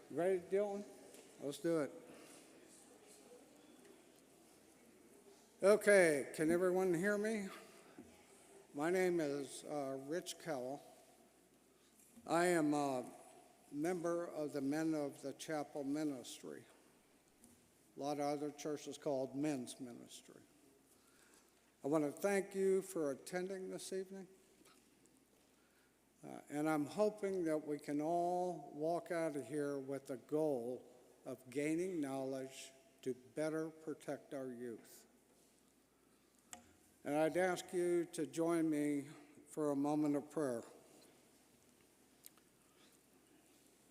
Ready, Dylan? Let's do it. Okay, can everyone hear me? My name is Rich Cowell. I am a member of the Men of the Chapel Ministry. A lot of other churches called Men's Ministry. I want to thank you for attending this evening. And I'm hoping that we can all walk out of here with the goal of gaining knowledge to better protect our youth. And I'd ask you to join me for a moment of prayer.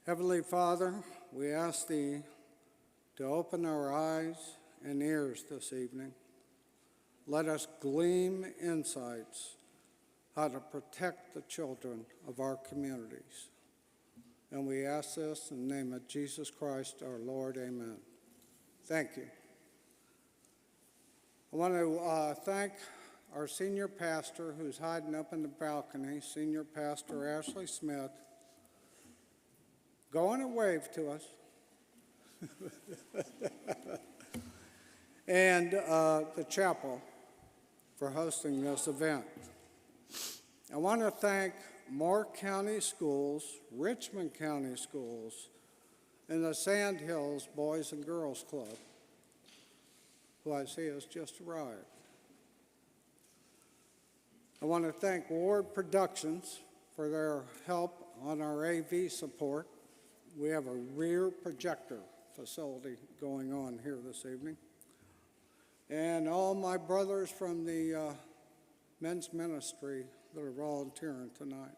Heavenly Father, we ask Thee to open our eyes and ears this evening. Let us glean insights how to protect the children of our communities. And we ask this in the name of Jesus Christ, our Lord. Amen. Thank you. I want to thank our senior pastor who's hiding up in the balcony, Senior Pastor Ashley Smith. Go on and wave to us. And the chapel for hosting this event. I want to thank Moore County Schools, Richmond County Schools, and the Sand Hills Boys and Girls Club, who I see has just arrived. I want to thank Ward Productions for their help on our AV support. We have a rear projector facility going on here this evening. And all my brothers from the men's ministry that are volunteering tonight.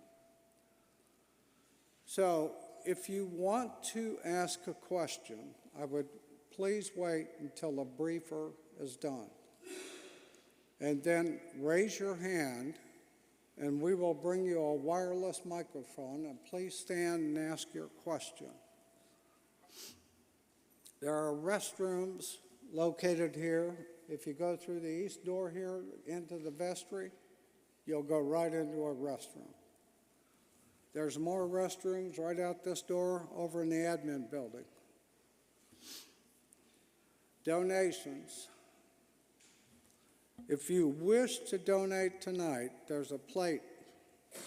So if you want to ask a question, I would please wait until a briefer is done. And then raise your hand, and we will bring you a wireless microphone, and please stand and ask your question. There are restrooms located here. If you go through the east door here into the vestry, you'll go right into a restroom. There's more restrooms right out this door over in the admin building. Donations. If you wish to donate tonight, there's a plate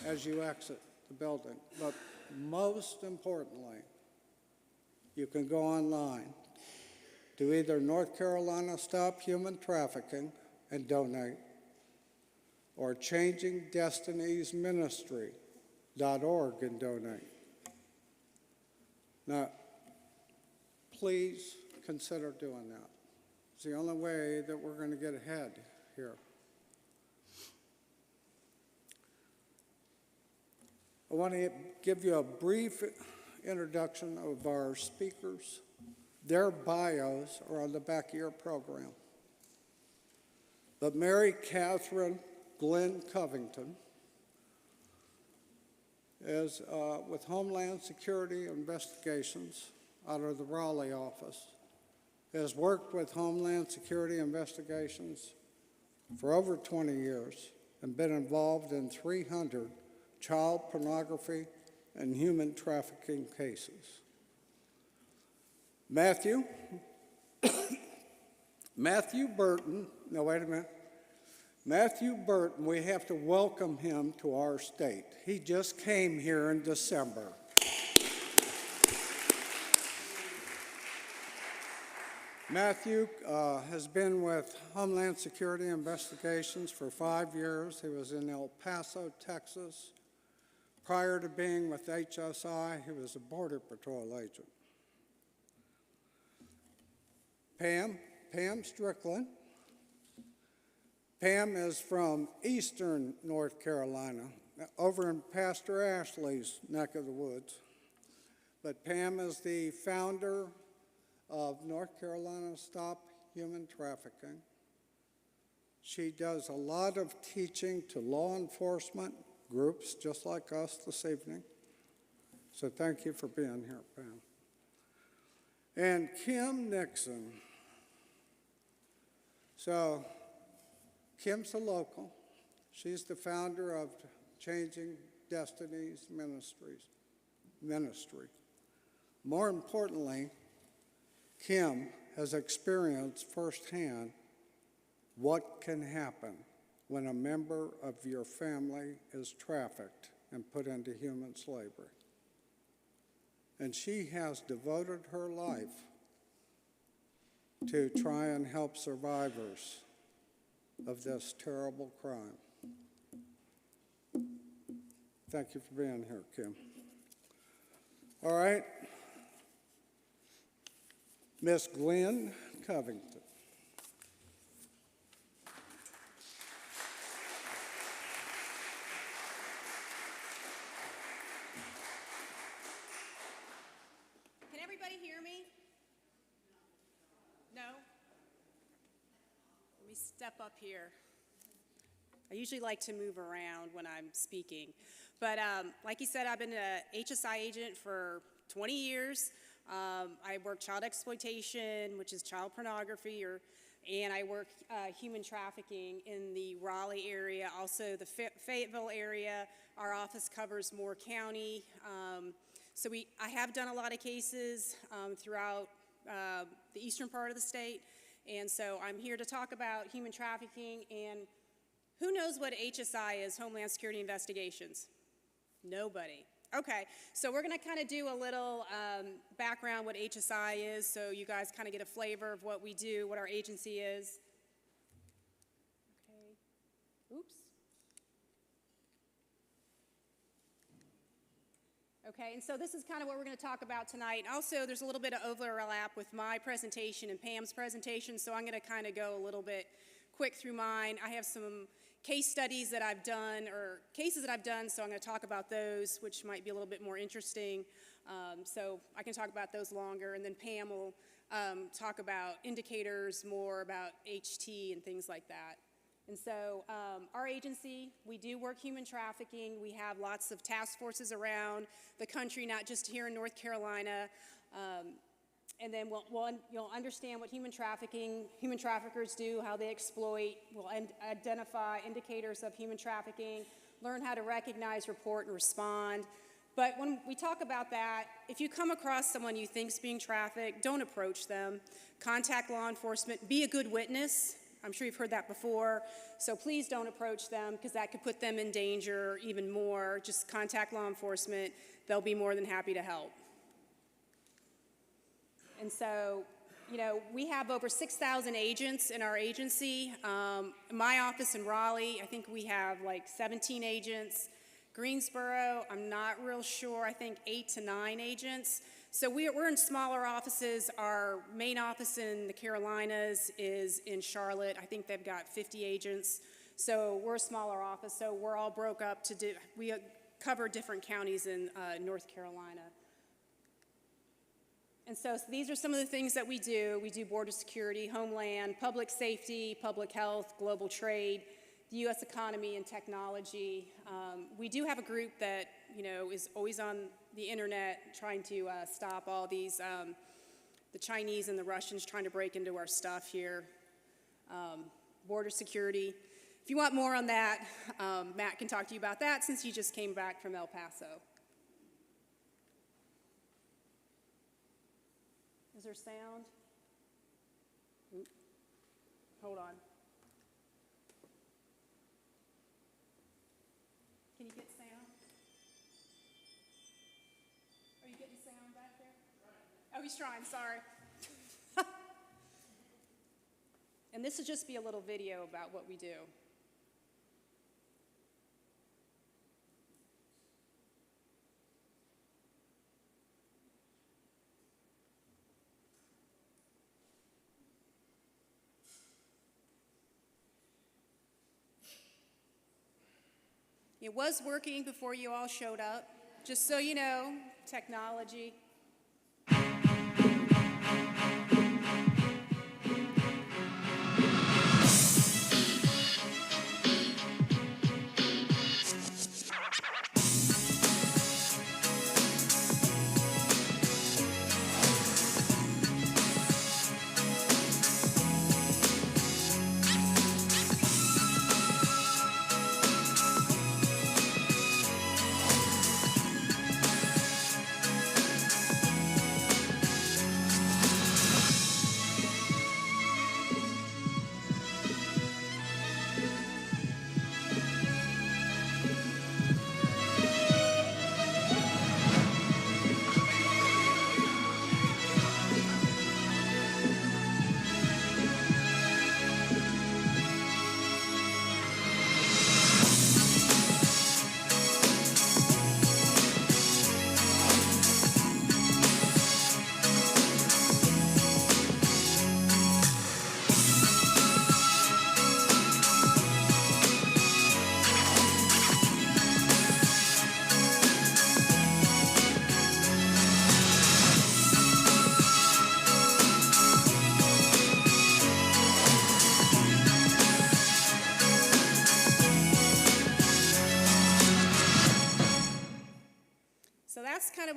as you exit the building. But most importantly, you can go online to either North Carolina Stop Human Trafficking and donate, or Changing Destinies Ministry.org and donate. Now, please consider doing that. It's the only way that we're going to get ahead here. I want to give you a brief introduction of our speakers. Their bios are on the back of your program. But Mary Catherine Glenn Covington is with Homeland Security Investigations out of the Raleigh office. Has worked with Homeland Security Investigations for over 20 years and been involved in 300 child pornography and human trafficking cases. Matthew Burton, no, wait a minute. Matthew Burton, we have to welcome him to our state. He just came here in December. Matthew has been with Homeland Security Investigations for 5 years. He was in El Paso, Texas. Prior to being with HSI, he was a Border Patrol agent. Pam Strickland. Pam is from eastern North Carolina, over in Pastor Ashley's neck of the woods. But Pam is the founder of North Carolina Stop Human Trafficking. She does a lot of teaching to law enforcement groups just like us this evening. So thank you for being here, Pam. And Kim Nixon. So Kim's a local. She's the founder of Changing Destinies Ministry. More importantly, Kim has experienced firsthand what can happen when a member of your family is trafficked and put into human slavery. And she has devoted her life to try and help survivors of this terrible crime. Thank you for being here, Kim. All right, Miss Glenn Covington. Can everybody hear me? No? Let me step up here. I usually like to move around when I'm speaking. But like you said, I've been an HSI agent for 20 years. I work child exploitation, which is child pornography, and I work human trafficking in the Raleigh area, also the Fayetteville area. Our office covers Moore County. So I have done a lot of cases throughout the eastern part of the state. And so I'm here to talk about human trafficking. And who knows what HSI is, Homeland Security Investigations? Nobody. Okay, so we're going to kind of do a little background what HSI is, so you guys kind of get a flavor of what we do, what our agency is. Okay. Oops. Okay, and so this is kind of what we're going to talk about tonight. Also, there's a little bit of overlap with my presentation and Pam's presentation, so I'm going to kind of go a little bit quick through mine. I have some case studies that I've done, or cases that I've done, so I'm going to talk about those, which might be a little bit more interesting. So I can talk about those longer, and then Pam will talk about indicators, more about HT and things like that. And so our agency, we do work human trafficking. We have lots of task forces around the country, not just here in North Carolina. And then you'll understand what human traffickers do, how they exploit. We'll identify indicators of human trafficking, learn how to recognize, report, and respond. But when we talk about that, if you come across someone you think's being trafficked, don't approach them. Contact law enforcement. Be a good witness. I'm sure you've heard that before. So please don't approach them, because that could put them in danger even more. Just contact law enforcement. They'll be more than happy to help. And so, you know, we have over 6,000 agents in our agency. My office in Raleigh, I think we have like 17 agents. Greensboro, I'm not real sure, I think 8 to 9 agents. So we're in smaller offices. Our main office in the Carolinas is in Charlotte. I think they've got 50 agents. So we're a smaller office, so we're all broke up we cover different counties in North Carolina. And so these are some of the things that we do. We do border security, homeland, public safety, public health, global trade, the U.S. economy and technology. We do have a group that, you know, is always on the internet trying to stop all these, the Chinese and the Russians trying to break into our stuff here. Border security. If you want more on that, Matt can talk to you about that since you just came back from El Paso. Is there sound? Oop. Hold on. Can you get sound? Are you getting sound back there? Oh, he's trying, sorry. And this will just be a little video about what we do. It was working before you all showed up. Just so you know, technology.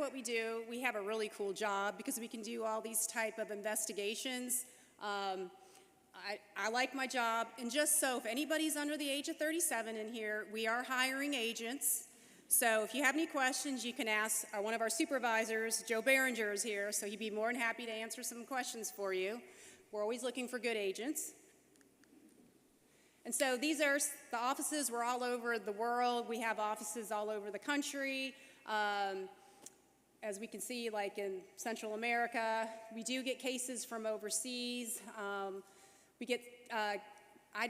what we do. We have a really cool job because we can do all these type of investigations. I like my job, and just so if anybody's under the age of 37 in here, we are hiring agents. So if you have any questions, you can ask one of our supervisors. Joe Behringer is here, so he'd be more than happy to answer some questions for you. We're always looking for good agents. And so these are the offices. We're all over the world. We have offices all over the country. As we can see, like in Central America, we do get cases from overseas. I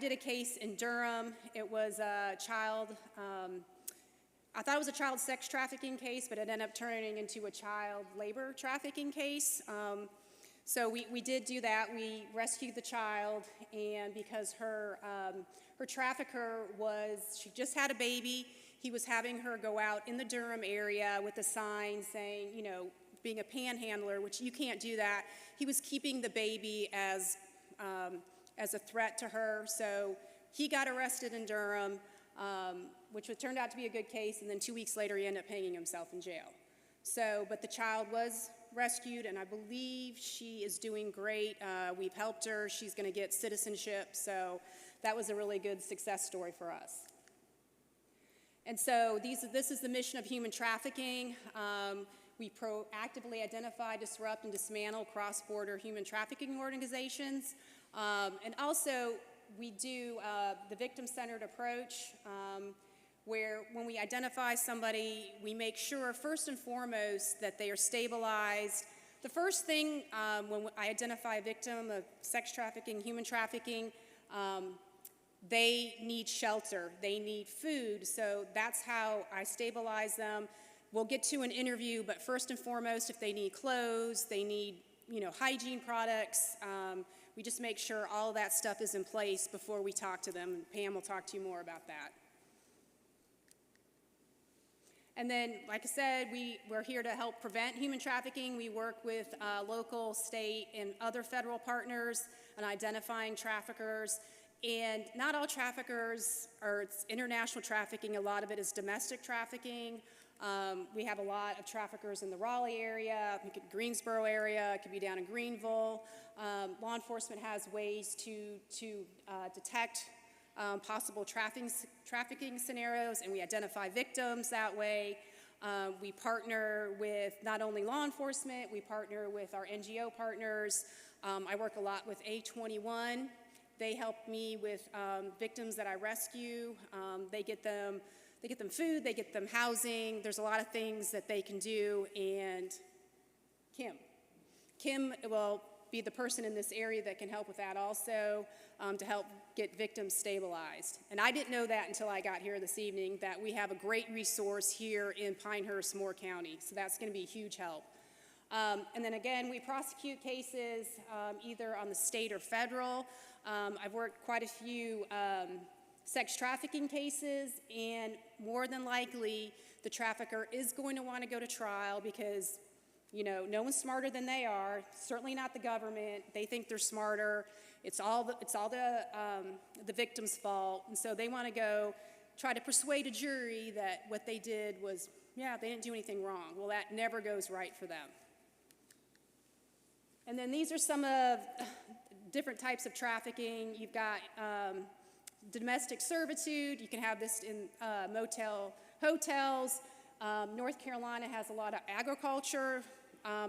did a case in Durham. It was a child, I thought it was a child sex trafficking case, but it ended up turning into a child labor trafficking case. So we did do that. We rescued the child, and because her trafficker she just had a baby, he was having her go out in the Durham area with a sign saying, you know, being a panhandler, which you can't do that. He was keeping the baby as a threat to her. So he got arrested in Durham, which turned out to be a good case, and then 2 weeks later he ended up hanging himself in jail. So, but the child was rescued, and I believe she is doing great. We've helped her. She's going to get citizenship, so that was a really good success story for us. And so this is the mission of human trafficking. We proactively identify, disrupt, and dismantle cross-border human trafficking organizations. And also, we do the victim-centered approach, where when we identify somebody, we make sure, first and foremost, that they are stabilized. The first thing when I identify a victim of sex trafficking, human trafficking, they need shelter, they need food, so that's how I stabilize them. We'll get to an interview, but first and foremost, if they need clothes, they need, you know, hygiene products, we just make sure all of that stuff is in place before we talk to them. Pam will talk to you more about that. And then, like I said, we're here to help prevent human trafficking. We work with local, state, and other federal partners on identifying traffickers. And not all traffickers it's international trafficking. A lot of it is domestic trafficking. We have a lot of traffickers in the Raleigh area, Greensboro area, it could be down in Greenville. Law enforcement has ways to detect possible trafficking scenarios, and we identify victims that way. We partner with not only law enforcement, we partner with our NGO partners. I work a lot with A21. They help me with victims that I rescue. They get them food, they get them housing. There's a lot of things that they can do, and Kim will be the person in this area that can help with that also, to help get victims stabilized. And I didn't know that until I got here this evening, that we have a great resource here in Pinehurst, Moore County, so that's going to be a huge help. And then again, we prosecute cases either on the state or federal. I've worked quite a few sex trafficking cases, and more than likely the trafficker is going to want to go to trial because, you know, no one's smarter than they are, certainly not the government. They think they're smarter. It's all the victim's fault, and so they want to go try to persuade a jury that what they did was, yeah, they didn't do anything wrong. Well, that never goes right for them. And then these are some of different types of trafficking. You've got domestic servitude. You can have this in hotels. North Carolina has a lot of agriculture.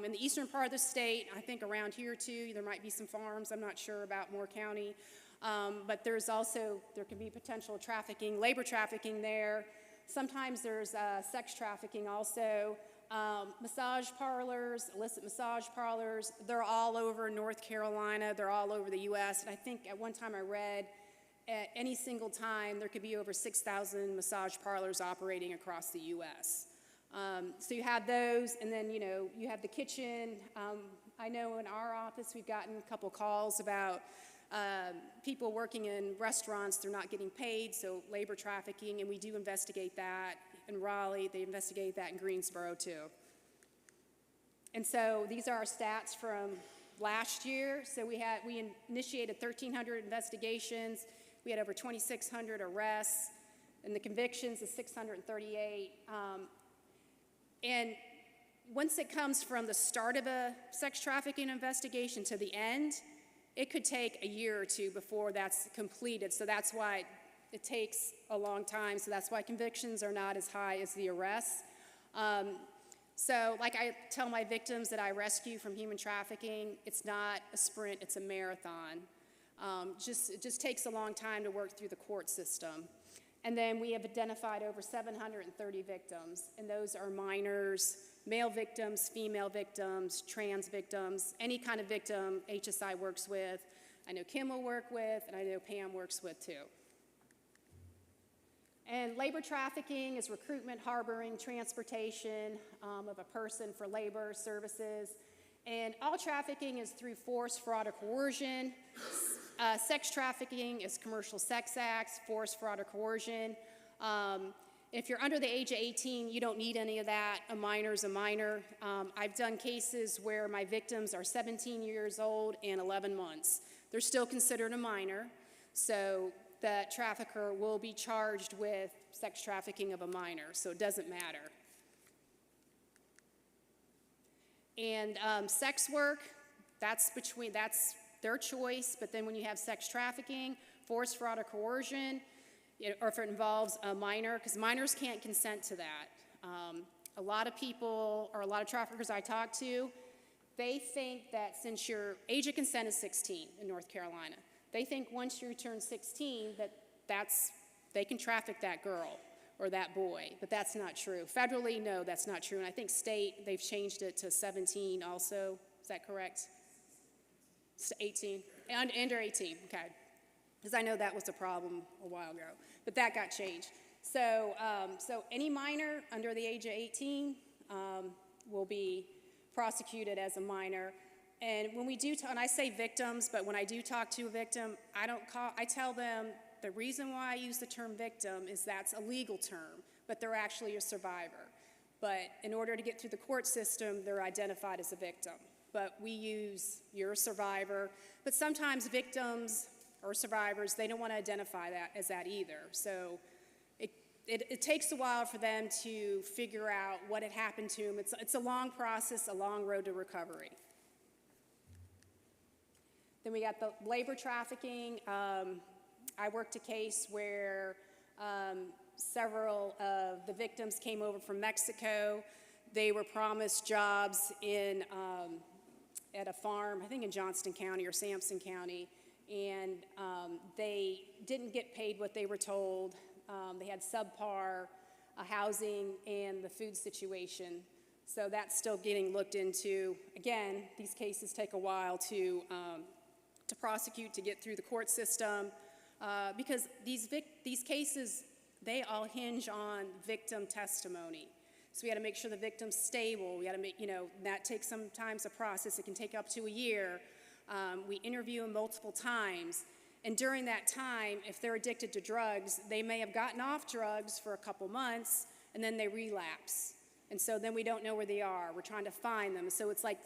In the eastern part of the state, I think around here too, there might be some farms. I'm not sure about Moore County. But there can be potential trafficking, labor trafficking there. Sometimes there's sex trafficking also. Massage parlors, illicit massage parlors, they're all over North Carolina, they're all over the U.S. And I think at one time I read at any single time there could be over 6,000 massage parlors operating across the U.S. So you have those, and then, you know, you have the kitchen. I know in our office we've gotten a couple calls about people working in restaurants, they're not getting paid, so labor trafficking, and we do investigate that. In Raleigh, they investigate that in Greensboro too. And so these are our stats from last year. So we initiated 1,300 investigations. We had over 2,600 arrests, and the convictions is 638. And once it comes from the start of a sex trafficking investigation to the end, it could take a year or two before that's completed. So that's why it takes a long time. So that's why convictions are not as high as the arrests. So like I tell my victims that I rescue from human trafficking, it's not a sprint, it's a marathon. It just takes a long time to work through the court system. And then we have identified over 730 victims, and those are minors, male victims, female victims, trans victims, any kind of victim HSI works with. I know Kim will work with, and I know Pam works with too. And labor trafficking is recruitment, harboring, transportation of a person for labor services. And all trafficking is through force, fraud, or coercion. Sex trafficking is commercial sex acts, force, fraud, or coercion. If you're under the age of 18, you don't need any of that. A minor's a minor. I've done cases where my victims are 17 years old and 11 months. They're still considered a minor, so the trafficker will be charged with sex trafficking of a minor, so it doesn't matter. And sex work, that's their choice, but then when you have sex trafficking, force, fraud, or coercion, or if it involves a minor, because minors can't consent to that. A lot of people, or a lot of traffickers I talk to, they think that since your age of consent is 16 in North Carolina, they think once you turn 16 they can traffic that girl or that boy, but that's not true. Federally, no, that's not true, and I think state, they've changed it to 17 also. Is that correct? 18, under 18, okay. Because I know that was a problem a while ago, but that got changed. So, so any minor under the age of 18 will be prosecuted as a minor. And when we do, and I say victims, but when I do talk to a victim, I tell them the reason why I use the term victim is that's a legal term, but they're actually a survivor. But in order to get through the court system, they're identified as a victim. But we use, you're a survivor, but sometimes victims or survivors, they don't want to identify that as that either. So it takes a while for them to figure out what had happened to them. It's a long process, a long road to recovery. Then we got the labor trafficking. I worked a case where several of the victims came over from Mexico. They were promised jobs at a farm, I think in Johnston County or Sampson County, and they didn't get paid what they were told. They had subpar housing and the food situation. So that's still getting looked into. Again, these cases take a while to prosecute, to get through the court system, because these cases, they all hinge on victim testimony. So we got to make sure the victim's stable. We got to make, that takes sometimes a process. It can take up to a year. We interview them multiple times. And during that time, if they're addicted to drugs, they may have gotten off drugs for a couple months, and then they relapse. And so then we don't know where they are. We're trying to find them. So it's like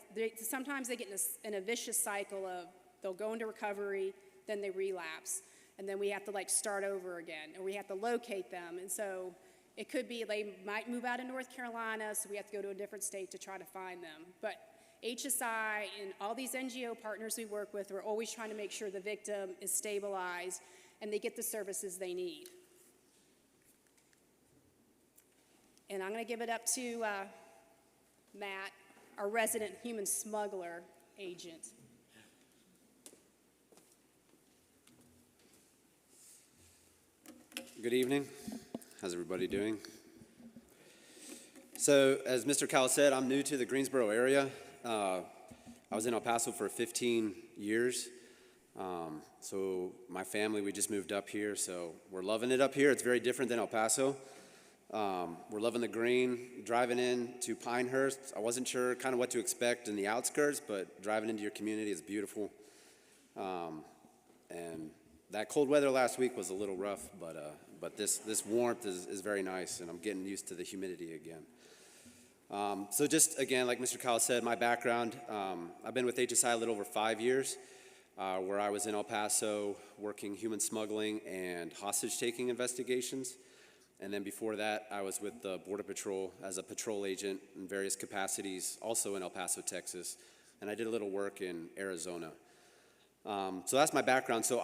sometimes they get in a vicious cycle of they'll go into recovery, then they relapse. And then we have to start over again, or we have to locate them. And so it could be they might move out of North Carolina, so we have to go to a different state to try to find them. But HSI and all these NGO partners we work with are always trying to make sure the victim is stabilized and they get the services they need. And I'm going to give it up to Matt, our resident human smuggler agent. Good evening. How's everybody doing? So, as Mr. Cowell said, I'm new to the Greensboro area. I was in El Paso for 15 years. So my family, we just moved up here, so we're loving it up here. It's very different than El Paso. We're loving the green. Driving in to Pinehurst, I wasn't sure kind of what to expect in the outskirts, but driving into your community is beautiful. And that cold weather last week was a little rough, but this warmth is very nice, and I'm getting used to the humidity again. So just, again, like Mr. Cowell said, my background, I've been with HSI a little over 5 years, where I was in El Paso working human smuggling and hostage-taking investigations. And then before that, I was with the Border Patrol as a patrol agent in various capacities, also in El Paso, Texas. And I did a little work in Arizona. So that's my background. So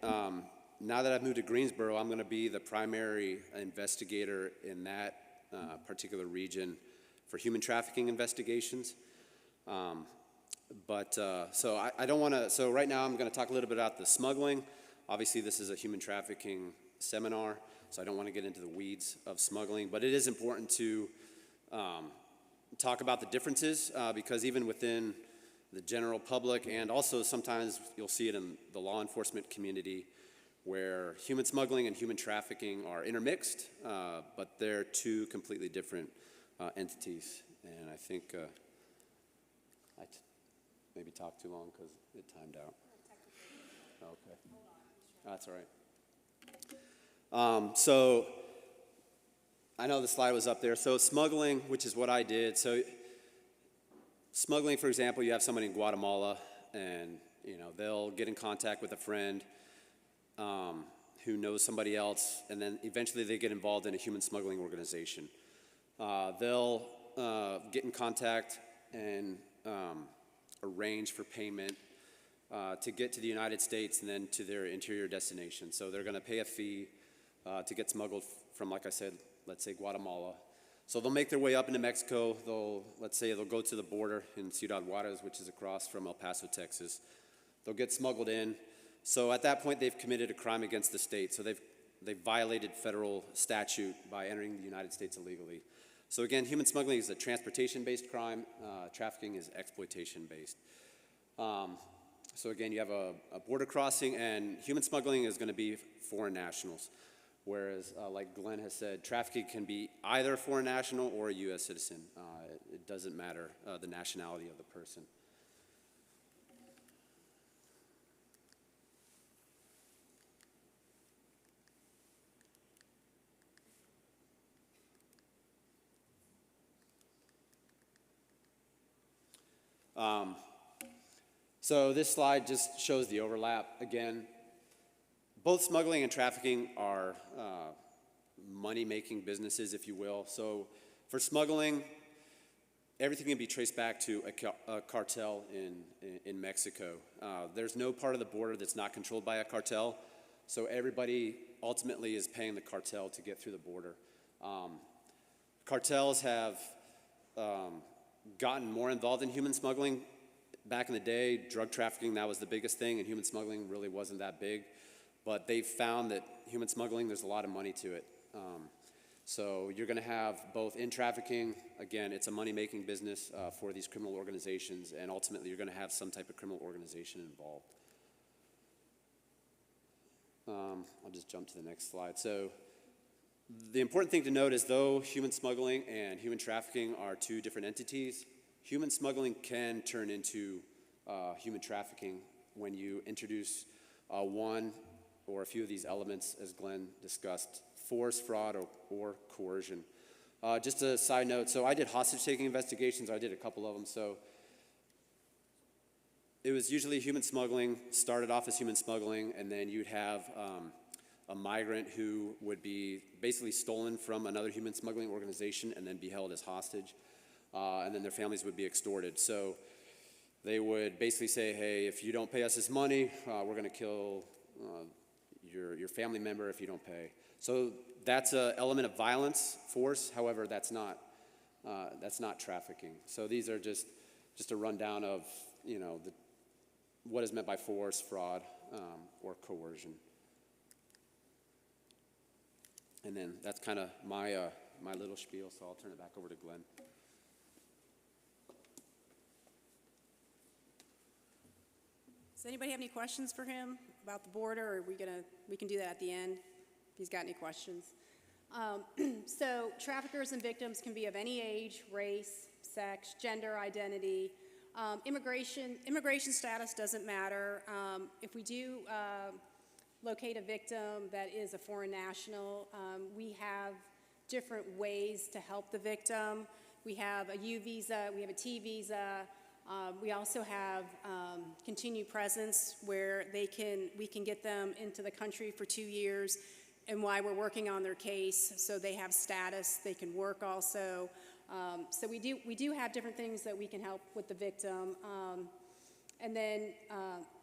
now that I've moved to Greensboro, I'm going to be the primary investigator in that particular region for human trafficking investigations. So I don't want to, so right now I'm going to talk a little bit about the smuggling. Obviously this is a human trafficking seminar, so I don't want to get into the weeds of smuggling, but it is important to talk about the differences because even within the general public, and also sometimes you'll see it in the law enforcement community, where human smuggling and human trafficking are intermixed, but they're two completely different entities. And I think I maybe talked too long because it timed out. Okay, that's all right. So I know the slide was up there. So smuggling, which is what I did. So smuggling, for example, you have somebody in Guatemala, and they'll get in contact with a friend who knows somebody else, and then eventually they get involved in a human smuggling organization. They'll get in contact and arrange for payment to get to the United States and then to their interior destination. So they're going to pay a fee to get smuggled from, like I said, let's say Guatemala. So they'll make their way up into Mexico. Let's say they'll go to the border in Ciudad Juarez, which is across from El Paso, Texas. They'll get smuggled in. So at that point, they've committed a crime against the state. So they've violated federal statute by entering the United States illegally. So again, human smuggling is a transportation-based crime. Trafficking is exploitation-based. So again, you have a border crossing, and human smuggling is going to be foreign nationals. Whereas, like Glenn has said, trafficking can be either a foreign national or a U.S. citizen. It doesn't matter the nationality of the person. So this slide just shows the overlap. Again, both smuggling and trafficking are money-making businesses, if you will. So for smuggling, everything can be traced back to a cartel in Mexico. There's no part of the border that's not controlled by a cartel, so everybody ultimately is paying the cartel to get through the border. Cartels have gotten more involved in human smuggling. Back in the day, drug trafficking, that was the biggest thing, and human smuggling really wasn't that big. But they've found that human smuggling, there's a lot of money to it. So you're going to have both in trafficking, again, it's a money-making business for these criminal organizations, and ultimately you're going to have some type of criminal organization involved. I'll just jump to the next slide. So the important thing to note is though human smuggling and human trafficking are two different entities, human smuggling can turn into human trafficking when you introduce one or a few of these elements, as Glenn discussed, force, fraud, or coercion. Just a side note, so I did hostage-taking investigations. I did a couple of them. So it was usually human smuggling, started off as human smuggling, and then you'd have a migrant who would be basically stolen from another human smuggling organization and then be held as hostage. And then their families would be extorted. So they would basically say, hey, if you don't pay us this money, we're going to kill your family member if you don't pay. So that's an element of violence, force. However, that's not trafficking. So these are just a rundown of what is meant by force, fraud, or coercion. And then that's kind of my little spiel. So I'll turn it back over to Glenn. Does anybody have any questions for him about the border, or are we can do that at the end if he's got any questions? So traffickers and victims can be of any age, race, sex, gender, identity. Immigration status doesn't matter. If we do locate a victim that is a foreign national, we have different ways to help the victim. We have a U visa, we have a T visa. We also have continued presence where we can get them into the country for 2 years and why we're working on their case, so they have status, they can work also. So we do have different things that we can help with the victim. And then,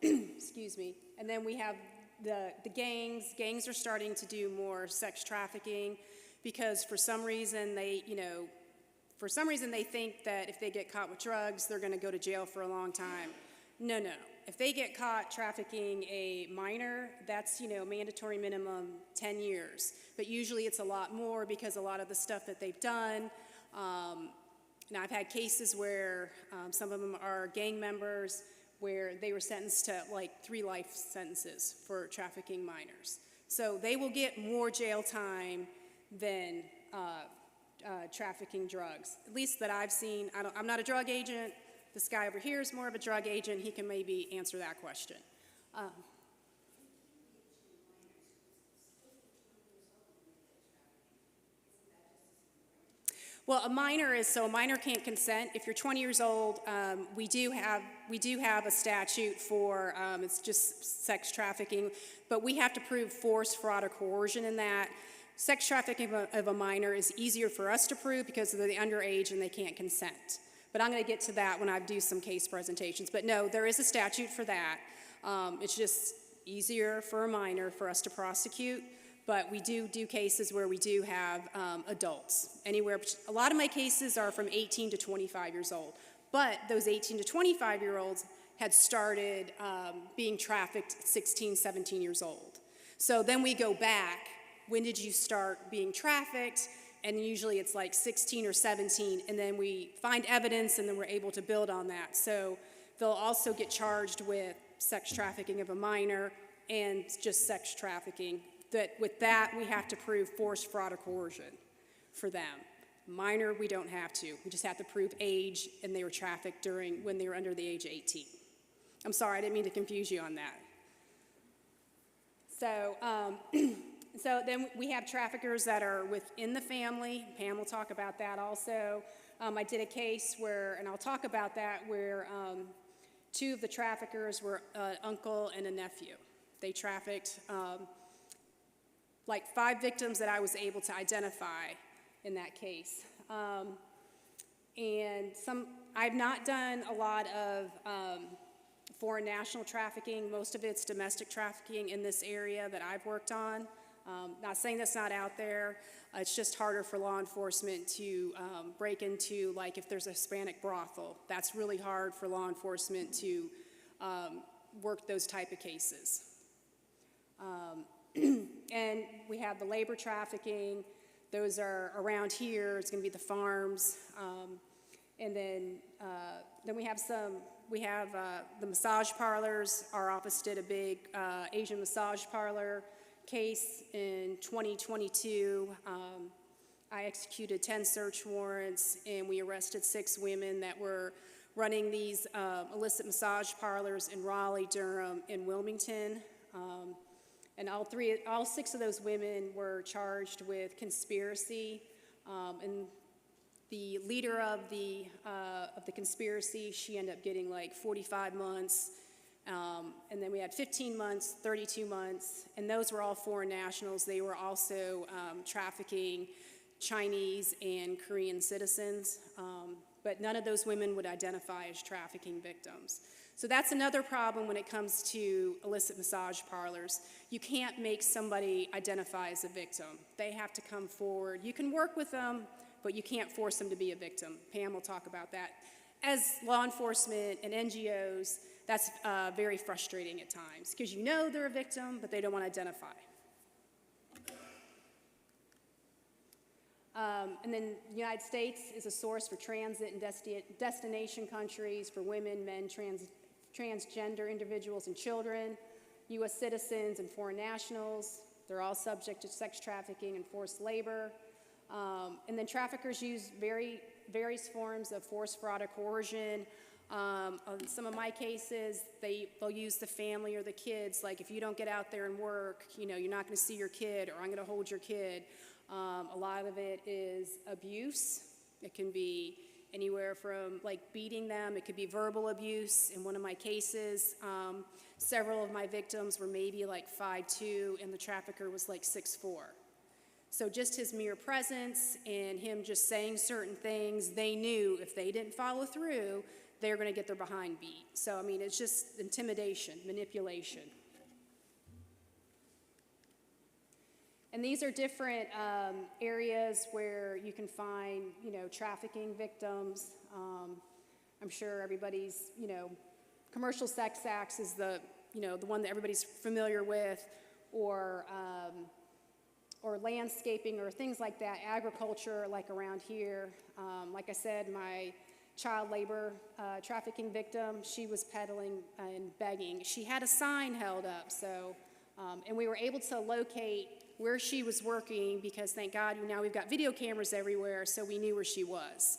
excuse me, and then we have the gangs. Gangs are starting to do more sex trafficking because for some reason they think that if they get caught with drugs, they're going to go to jail for a long time. No. If they get caught trafficking a minor, that's, mandatory minimum 10 years. But usually it's a lot more because a lot of the stuff that they've done. Now, I've had cases where some of them are gang members where they were sentenced to like 3 life sentences for trafficking minors. So they will get more jail time than trafficking drugs, at least that I've seen. I'm not a drug agent. This guy over here is more of a drug agent. He can maybe answer that question. Well, a minor can't consent. If you're 20 years old, we do have a statute for it's just sex trafficking, but we have to prove force, fraud, or coercion in that. Sex trafficking of a minor is easier for us to prove because they're the underage and they can't consent. But I'm going to get to that when I do some case presentations. But no, there is a statute for that. It's just easier for a minor for us to prosecute. But we do cases where we do have adults. A lot of my cases are from 18 to 25 years old. But those 18 to 25-year-olds had started being trafficked at 16, 17 years old. So then we go back. When did you start being trafficked? And usually it's like 16 or 17, and then we find evidence, and then we're able to build on that. So they'll also get charged with sex trafficking of a minor and just sex trafficking. With that, we have to prove force, fraud, or coercion for them. Minor, we don't have to. We just have to prove age, and they were trafficked when they were under the age of 18. I'm sorry, I didn't mean to confuse you on that. So, so then we have traffickers that are within the family. Pam will talk about that also. I did a case where, and I'll talk about that, where 2 of the traffickers were an uncle and a nephew. They trafficked like 5 victims that I was able to identify in that case. I've not done a lot of foreign national trafficking. Most of it's domestic trafficking in this area that I've worked on. Not saying that's not out there. It's just harder for law enforcement to break into, like if there's a Hispanic brothel. That's really hard for law enforcement to work those type of cases. And we have the labor trafficking. Those are around here. It's going to be the farms. And then we have the massage parlors. Our office did a big Asian massage parlor case in 2022. I executed 10 search warrants, and we arrested 6 women that were running these illicit massage parlors in Raleigh, Durham, and Wilmington. And all 6 of those women were charged with conspiracy. And the leader of the conspiracy, she ended up getting like 45 months. And then we had 15 months, 32 months, and those were all foreign nationals. They were also trafficking Chinese and Korean citizens, but none of those women would identify as trafficking victims. So that's another problem when it comes to illicit massage parlors. You can't make somebody identify as a victim. They have to come forward. You can work with them, but you can't force them to be a victim. Pam will talk about that. As law enforcement and NGOs, that's very frustrating at times because you know they're a victim, but they don't want to identify. And then the United States is a source for transit and destination countries for women, men, transgender individuals, and children, U.S. citizens and foreign nationals. They're all subject to sex trafficking and forced labor. And then traffickers use various forms of force, fraud, or coercion. On some of my cases, they'll use the family or the kids, like if you don't get out there and work, you're not going to see your kid, or I'm going to hold your kid. A lot of it is abuse. It can be anywhere from like beating them, it could be verbal abuse. In one of my cases, several of my victims were maybe like 5'2", and the trafficker was like 6'4". So just his mere presence and him just saying certain things, they knew if they didn't follow through, they were going to get their behind beat. So, I mean, it's just intimidation, manipulation. And these are different areas where you can find, trafficking victims. I'm sure everybody's, commercial sex acts is the one that everybody's familiar with, or landscaping or things like that, agriculture like around here. Like I said, my child labor trafficking victim, she was peddling and begging. She had a sign held up, so, and we were able to locate where she was working because thank God now we've got video cameras everywhere, so we knew where she was,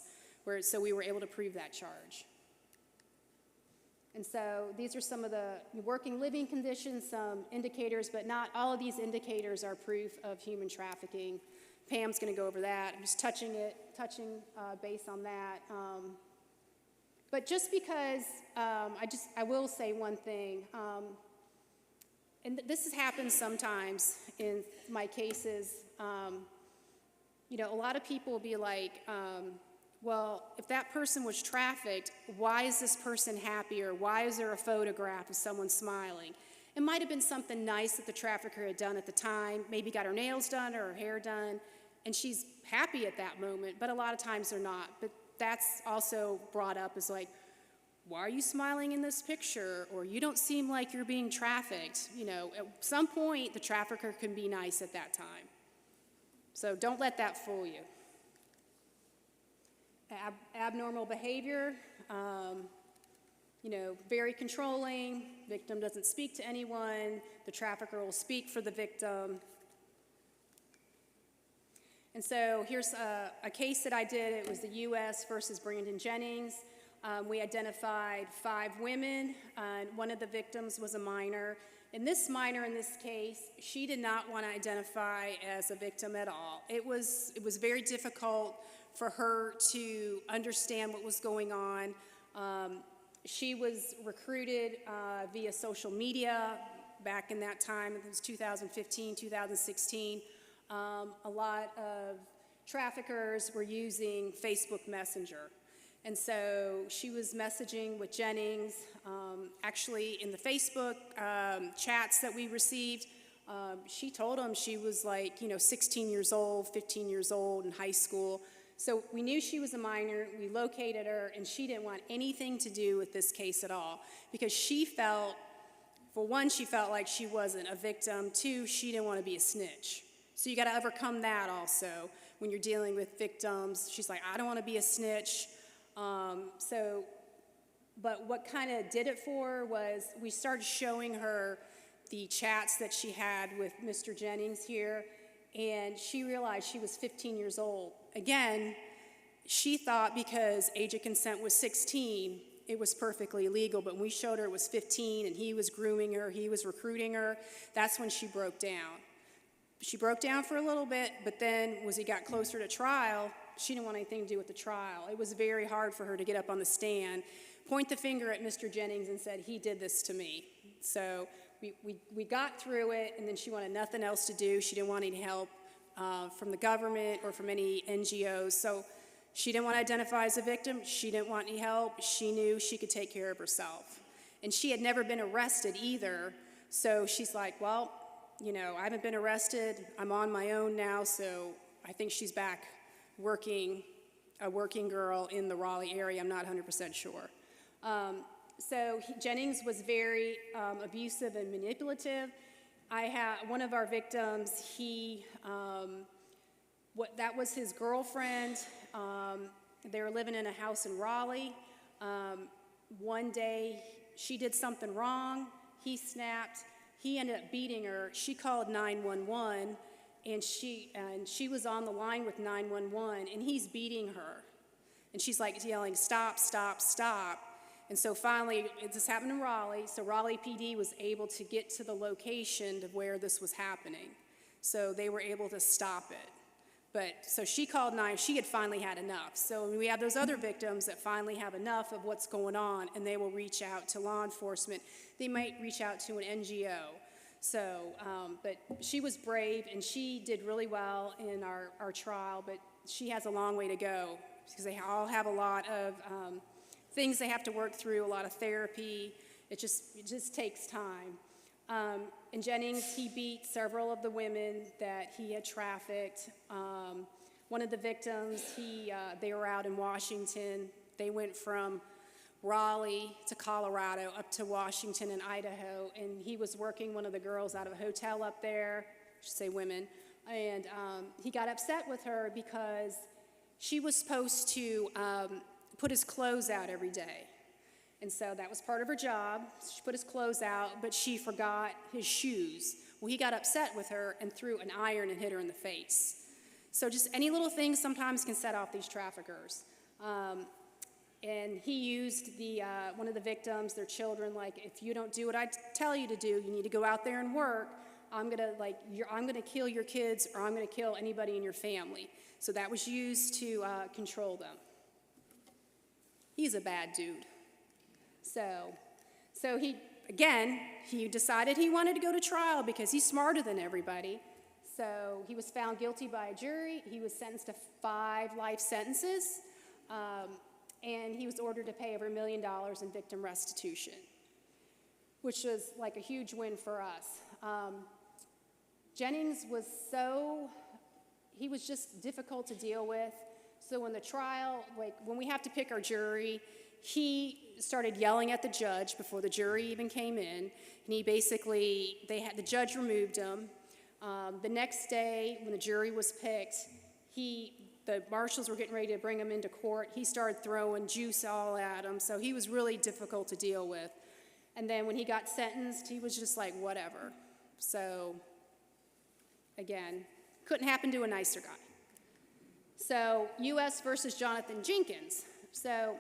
so we were able to prove that charge. And so these are some of the working living conditions, some indicators, but not all of these indicators are proof of human trafficking. Pam's going to go over that. I'm just touching base on that. But just because, I will say one thing, and this has happened sometimes in my cases. A lot of people will be like, well, if that person was trafficked, why is this person happy, or why is there a photograph of someone smiling? It might have been something nice that the trafficker had done at the time, maybe got her nails done or her hair done, and she's happy at that moment, but a lot of times they're not. But that's also brought up as like, why are you smiling in this picture? Or you don't seem like you're being trafficked. At some point, the trafficker can be nice at that time. So don't let that fool you. Abnormal behavior, very controlling, victim doesn't speak to anyone, the trafficker will speak for the victim. And so here's a case that I did. It was the U.S. versus Brandon Jennings. We identified 5 women, and one of the victims was a minor. And this minor in this case, she did not want to identify as a victim at all. It was very difficult for her to understand what was going on. She was recruited via social media back in that time. It was 2015, 2016. A lot of traffickers were using Facebook Messenger. And so she was messaging with Jennings. Actually, in the Facebook chats that we received, she told him she was like, 16 years old, 15 years old in high school. So we knew she was a minor. We located her, and she didn't want anything to do with this case at all because she felt, for one, she felt like she wasn't a victim. 2, she didn't want to be a snitch. So you got to overcome that also when you're dealing with victims. She's like, I don't want to be a snitch. But what kind of did it for her was we started showing her the chats that she had with Mr. Jennings here, and she realized she was 15 years old. Again, she thought because age of consent was 16, it was perfectly legal, but when we showed her it was 15 and he was grooming her, he was recruiting her, that's when she broke down. She broke down for a little bit, but then as he got closer to trial, she didn't want anything to do with the trial. It was very hard for her to get up on the stand, point the finger at Mr. Jennings and said, he did this to me. So we got through it, and then she wanted nothing else to do. She didn't want any help from the government or from any NGOs. So she didn't want to identify as a victim. She didn't want any help. She knew she could take care of herself. And she had never been arrested either. So she's like, well, I haven't been arrested. I'm on my own now, so I think she's back working, a working girl in the Raleigh area. I'm not 100% sure. Jennings was very abusive and manipulative. One of our victims, that was his girlfriend. They were living in a house in Raleigh. One day, she did something wrong. He snapped. He ended up beating her. She called 911, and she was on the line with 911, and he's beating her. And she's like yelling, stop, stop, stop. And so finally, this happened in Raleigh, so Raleigh PD was able to get to the location of where this was happening. So they were able to stop it. But, so she called 9, she had finally had enough. So we have those other victims that finally have enough of what's going on, and they will reach out to law enforcement. They might reach out to an NGO. So, but she was brave, and she did really well in our trial, but she has a long way to go, because they all have a lot of things they have to work through, a lot of therapy. It just takes time. In Jennings, he beat several of the women that he had trafficked. One of the victims, they were out in Washington. They went from Raleigh to Colorado up to Washington and Idaho, and he was working one of the girls out of a hotel up there, I should say women, and he got upset with her because she was supposed to put his clothes out every day. And so that was part of her job. She put his clothes out, but she forgot his shoes. Well, he got upset with her and threw an iron and hit her in the face. So just any little thing sometimes can set off these traffickers. And he used one of the victims, their children, like, if you don't do what I tell you to do, you need to go out there and work, I'm gonna kill your kids, or I'm gonna kill anybody in your family. So that was used to control them. He's a bad dude. So he decided he wanted to go to trial because he's smarter than everybody. So he was found guilty by a jury. He was sentenced to 5 life sentences, and he was ordered to pay over $1 million in victim restitution, which was like a huge win for us. Jennings was he was just difficult to deal with. So in the trial, like when we have to pick our jury, he started yelling at the judge before the jury even came in, and the judge removed him. The next day, when the jury was picked, the marshals were getting ready to bring him into court. He started throwing juice all at him, so he was really difficult to deal with. And then when he got sentenced, he was just like, whatever. So, again, couldn't happen to a nicer guy. So, U.S. versus Jonathan Jenkins. So,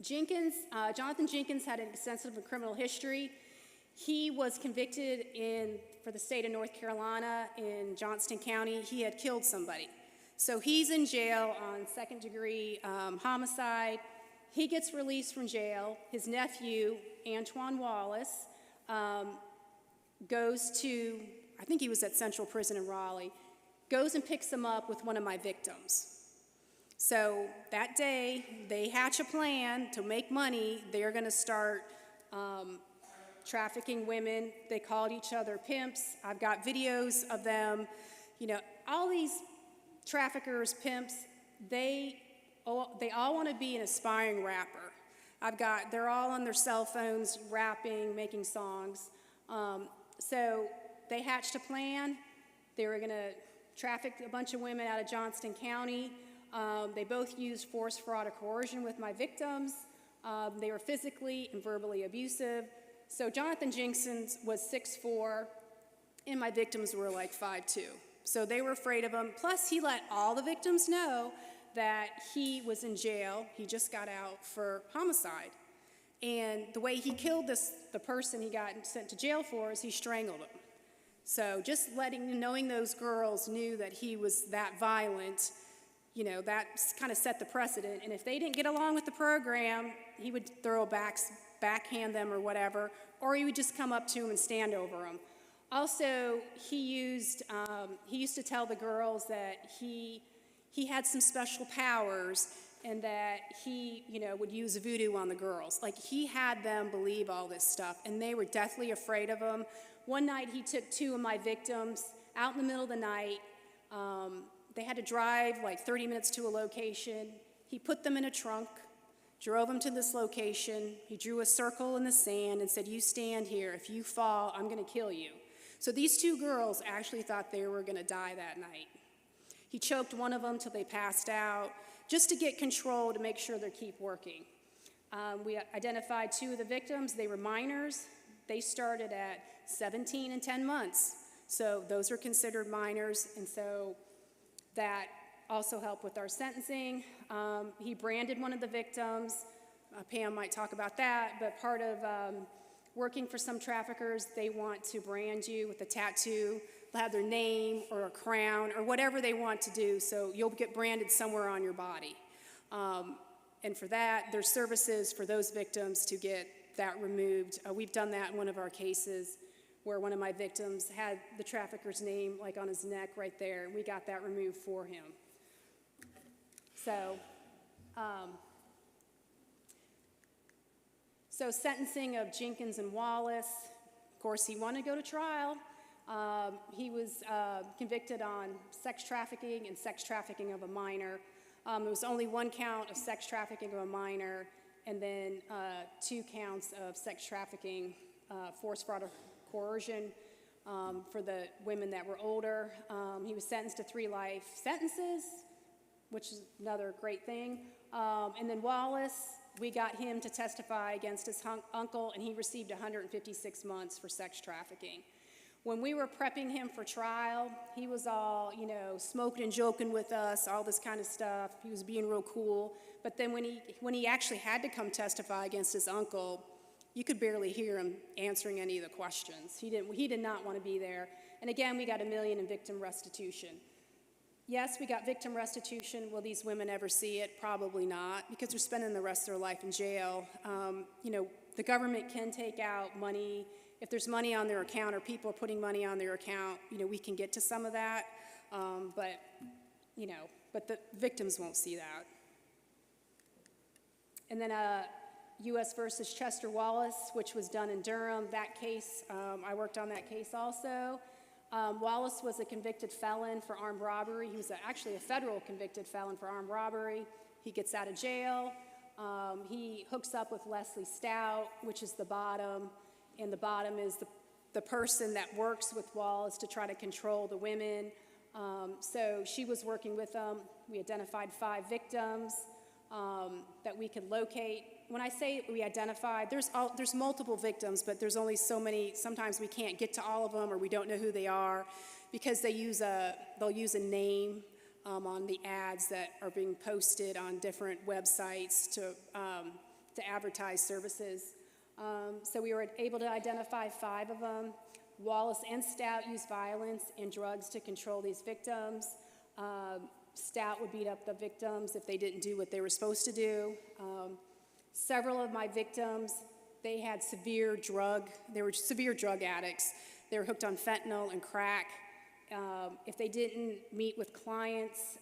Jonathan Jenkins had an extensive criminal history. He was convicted for the state of North Carolina in Johnston County. He had killed somebody. So he's in jail on second-degree homicide. He gets released from jail. His nephew, Antoine Wallace, goes to, I think he was at Central Prison in Raleigh, goes and picks him up with one of my victims. So that day, they hatch a plan to make money. They're going to start trafficking women. They called each other pimps. I've got videos of them. You know, all these traffickers, pimps, they all want to be an aspiring rapper. They're all on their cell phones rapping, making songs. So they hatched a plan. They were going to traffic a bunch of women out of Johnston County. They both used force, fraud, or coercion with my victims. They were physically and verbally abusive. So Jonathan Jenkins was 6'4", and my victims were like 5'2". So they were afraid of him. Plus, he let all the victims know that he was in jail. He just got out for homicide. And the way he killed the person he got sent to jail for is he strangled him. So just knowing those girls knew that he was that violent, you know, that kind of set the precedent. And if they didn't get along with the program, he would backhand them or whatever, or he would just come up to them and stand over them. Also, he used to tell the girls that he had some special powers and that he, you know, would use voodoo on the girls. Like, he had them believe all this stuff, and they were deathly afraid of him. One night, he took 2 of my victims out in the middle of the night. They had to drive like 30 minutes to a location. He put them in a trunk, drove them to this location. He drew a circle in the sand and said, "You stand here. If you fall, I'm going to kill you." So these 2 girls actually thought they were going to die that night. He choked one of them till they passed out, just to get control, to make sure they keep working. We identified 2 of the victims. They were minors. They started at 17 and 10 months. So those are considered minors, and so that also helped with our sentencing. He branded one of the victims. Pam might talk about that, but part of working for some traffickers, they want to brand you with a tattoo, have their name or a crown or whatever they want to do, so you'll get branded somewhere on your body. And for that, there's services for those victims to get that removed. We've done that in one of our cases where one of my victims had the trafficker's name like on his neck right there, and we got that removed for him. So sentencing of Jenkins and Wallace, of course, he wanted to go to trial. He was convicted on sex trafficking and sex trafficking of a minor. There was only one count of sex trafficking of a minor, and then 2 counts of sex trafficking, force, fraud, or coercion for the women that were older. He was sentenced to 3 life sentences, which is another great thing. And then Wallace, we got him to testify against his uncle, and he received 156 months for sex trafficking. When we were prepping him for trial, he was all, smoking and joking with us, all this kind of stuff. He was being real cool. But then when he actually had to come testify against his uncle, you could barely hear him answering any of the questions. He did not want to be there. And again, we got $1 million in victim restitution. Yes, we got victim restitution. Will these women ever see it? Probably not, because they're spending the rest of their life in jail. The government can take out money. If there's money on their account or people are putting money on their account, we can get to some of that. But the victims won't see that. And then U.S. versus Chester Wallace, which was done in Durham. That case, I worked on that case also. Wallace was a convicted felon for armed robbery. He was actually a federal convicted felon for armed robbery. He gets out of jail. He hooks up with Leslie Stout, which is the bottom, and the bottom is the person that works with Wallace to try to control the women. So she was working with them. We identified 5 victims that we could locate. When I say we identified, there's multiple victims, but there's only so many. Sometimes we can't get to all of them, or we don't know who they are, because they'll use a name on the ads that are being posted on different websites to advertise services. So we were able to identify 5 of them. Wallace and Stout used violence and drugs to control these victims. Stout would beat up the victims if they didn't do what they were supposed to do. Several of my victims, they were severe drug addicts. They were hooked on fentanyl and crack. If they didn't meet with clients,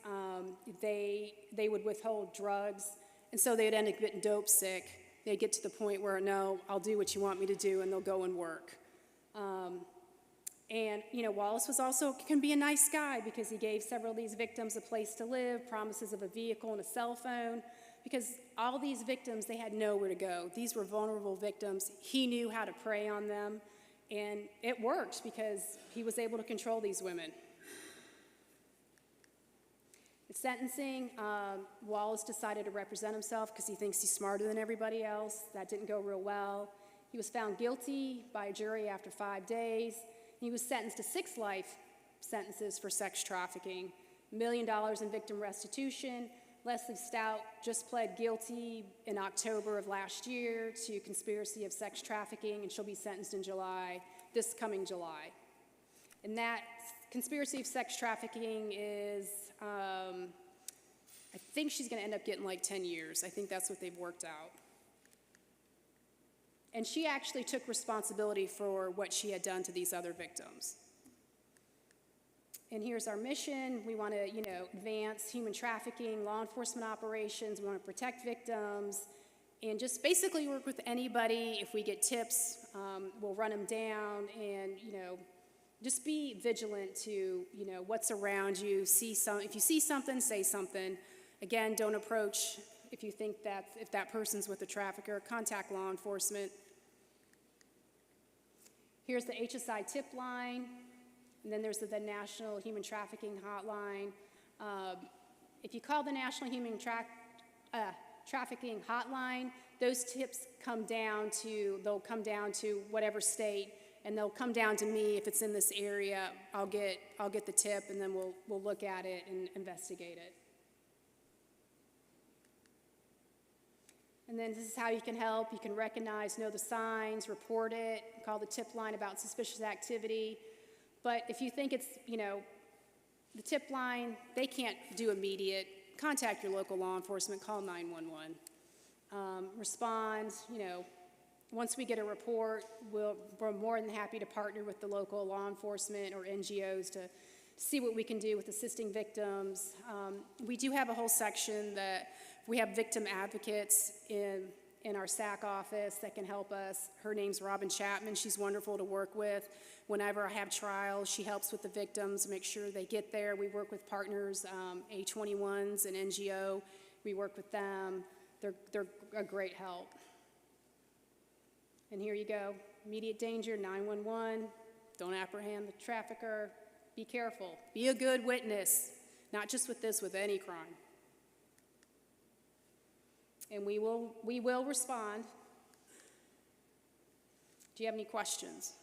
they would withhold drugs, and so they'd end up getting dope sick. They'd get to the point where, no, I'll do what you want me to do, and they'll go and work. Wallace can be a nice guy, because he gave several of these victims a place to live, promises of a vehicle and a cell phone, because all these victims, they had nowhere to go. These were vulnerable victims. He knew how to prey on them, and it worked because he was able to control these women. At sentencing, Wallace decided to represent himself because he thinks he's smarter than everybody else. That didn't go real well. He was found guilty by a jury after 5 days. He was sentenced to 6 life sentences for sex trafficking, $1 million in victim restitution. Leslie Stout just pled guilty in October of last year to conspiracy of sex trafficking, and she'll be sentenced in this coming July. And that conspiracy of sex trafficking is, I think she's going to end up getting like 10 years. I think that's what they've worked out. And she actually took responsibility for what she had done to these other victims. And here's our mission. We want to, advance human trafficking, law enforcement operations. We want to protect victims, and just basically work with anybody. If we get tips, we'll run them down, and just be vigilant to what's around you. If you see something, say something. Again, don't approach if you think if that person's with a trafficker. Contact law enforcement. Here's the HSI tip line. And then there's the National Human Trafficking Hotline. If you call the National Human Trafficking Hotline, those tips they'll come down to whatever state, and they'll come down to me if it's in this area. I'll get the tip, and then we'll look at it and investigate it. And then this is how you can help. You can recognize, know the signs, report it, call the tip line about suspicious activity. But if you think it's, the tip line, they can't do immediate, contact your local law enforcement, call 911. Respond, once we get a report, we're more than happy to partner with the local law enforcement or NGOs to see what we can do with assisting victims. We do have a whole section that we have victim advocates in our SAC office that can help us. Her name's Robin Chapman. She's wonderful to work with. Whenever I have trials, she helps with the victims, make sure they get there. We work with partners, A21s and NGO. We work with them. They're a great help. And here you go. Immediate danger, 911. Don't apprehend the trafficker. Be careful. Be a good witness, not just with this, with any crime. And we will respond. Do you have any questions?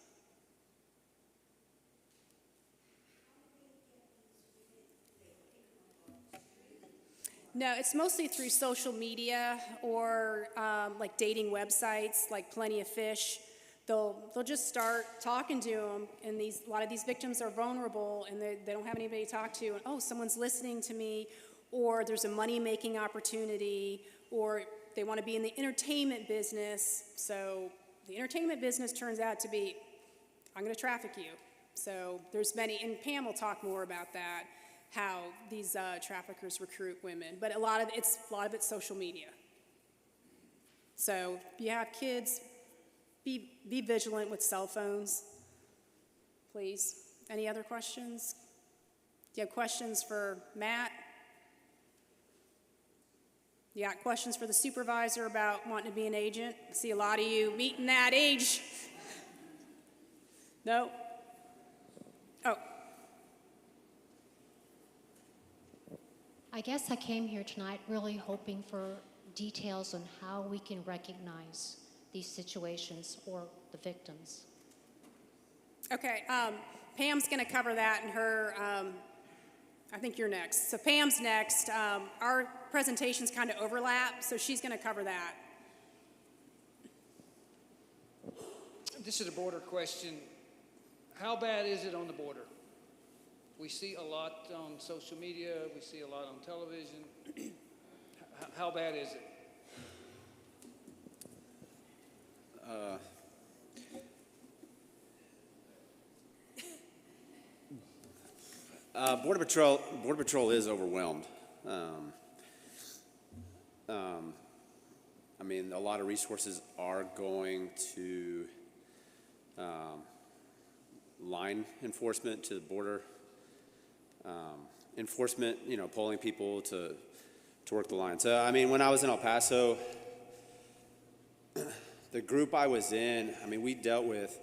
No, it's mostly through social media or like dating websites, like Plenty of Fish. They'll just start talking to them, and a lot of these victims are vulnerable, and they don't have anybody to talk to. And oh, someone's listening to me, or there's a money-making opportunity, or they want to be in the entertainment business. So the entertainment business turns out to be, I'm going to traffic you. So there's many, and Pam will talk more about that, how these traffickers recruit women. But a lot of it's social media. So if you have kids, be vigilant with cell phones, please. Any other questions? Do you have questions for Matt? You got questions for the supervisor about wanting to be an agent? I see a lot of you meeting that age. No? Oh. I guess I came here tonight really hoping for details on how we can recognize these situations or the victims. Okay, Pam's going to cover that in her, I think you're next. So Pam's next. Our presentations kind of overlap, so she's going to cover that. This is a border question. How bad is it on the border? We see a lot on social media, we see a lot on television. How bad is it? Border Patrol is overwhelmed. I mean, a lot of resources are going to line enforcement, to the border enforcement, pulling people to work the line. So, I mean, when I was in El Paso, the group I was in, I mean, we dealt with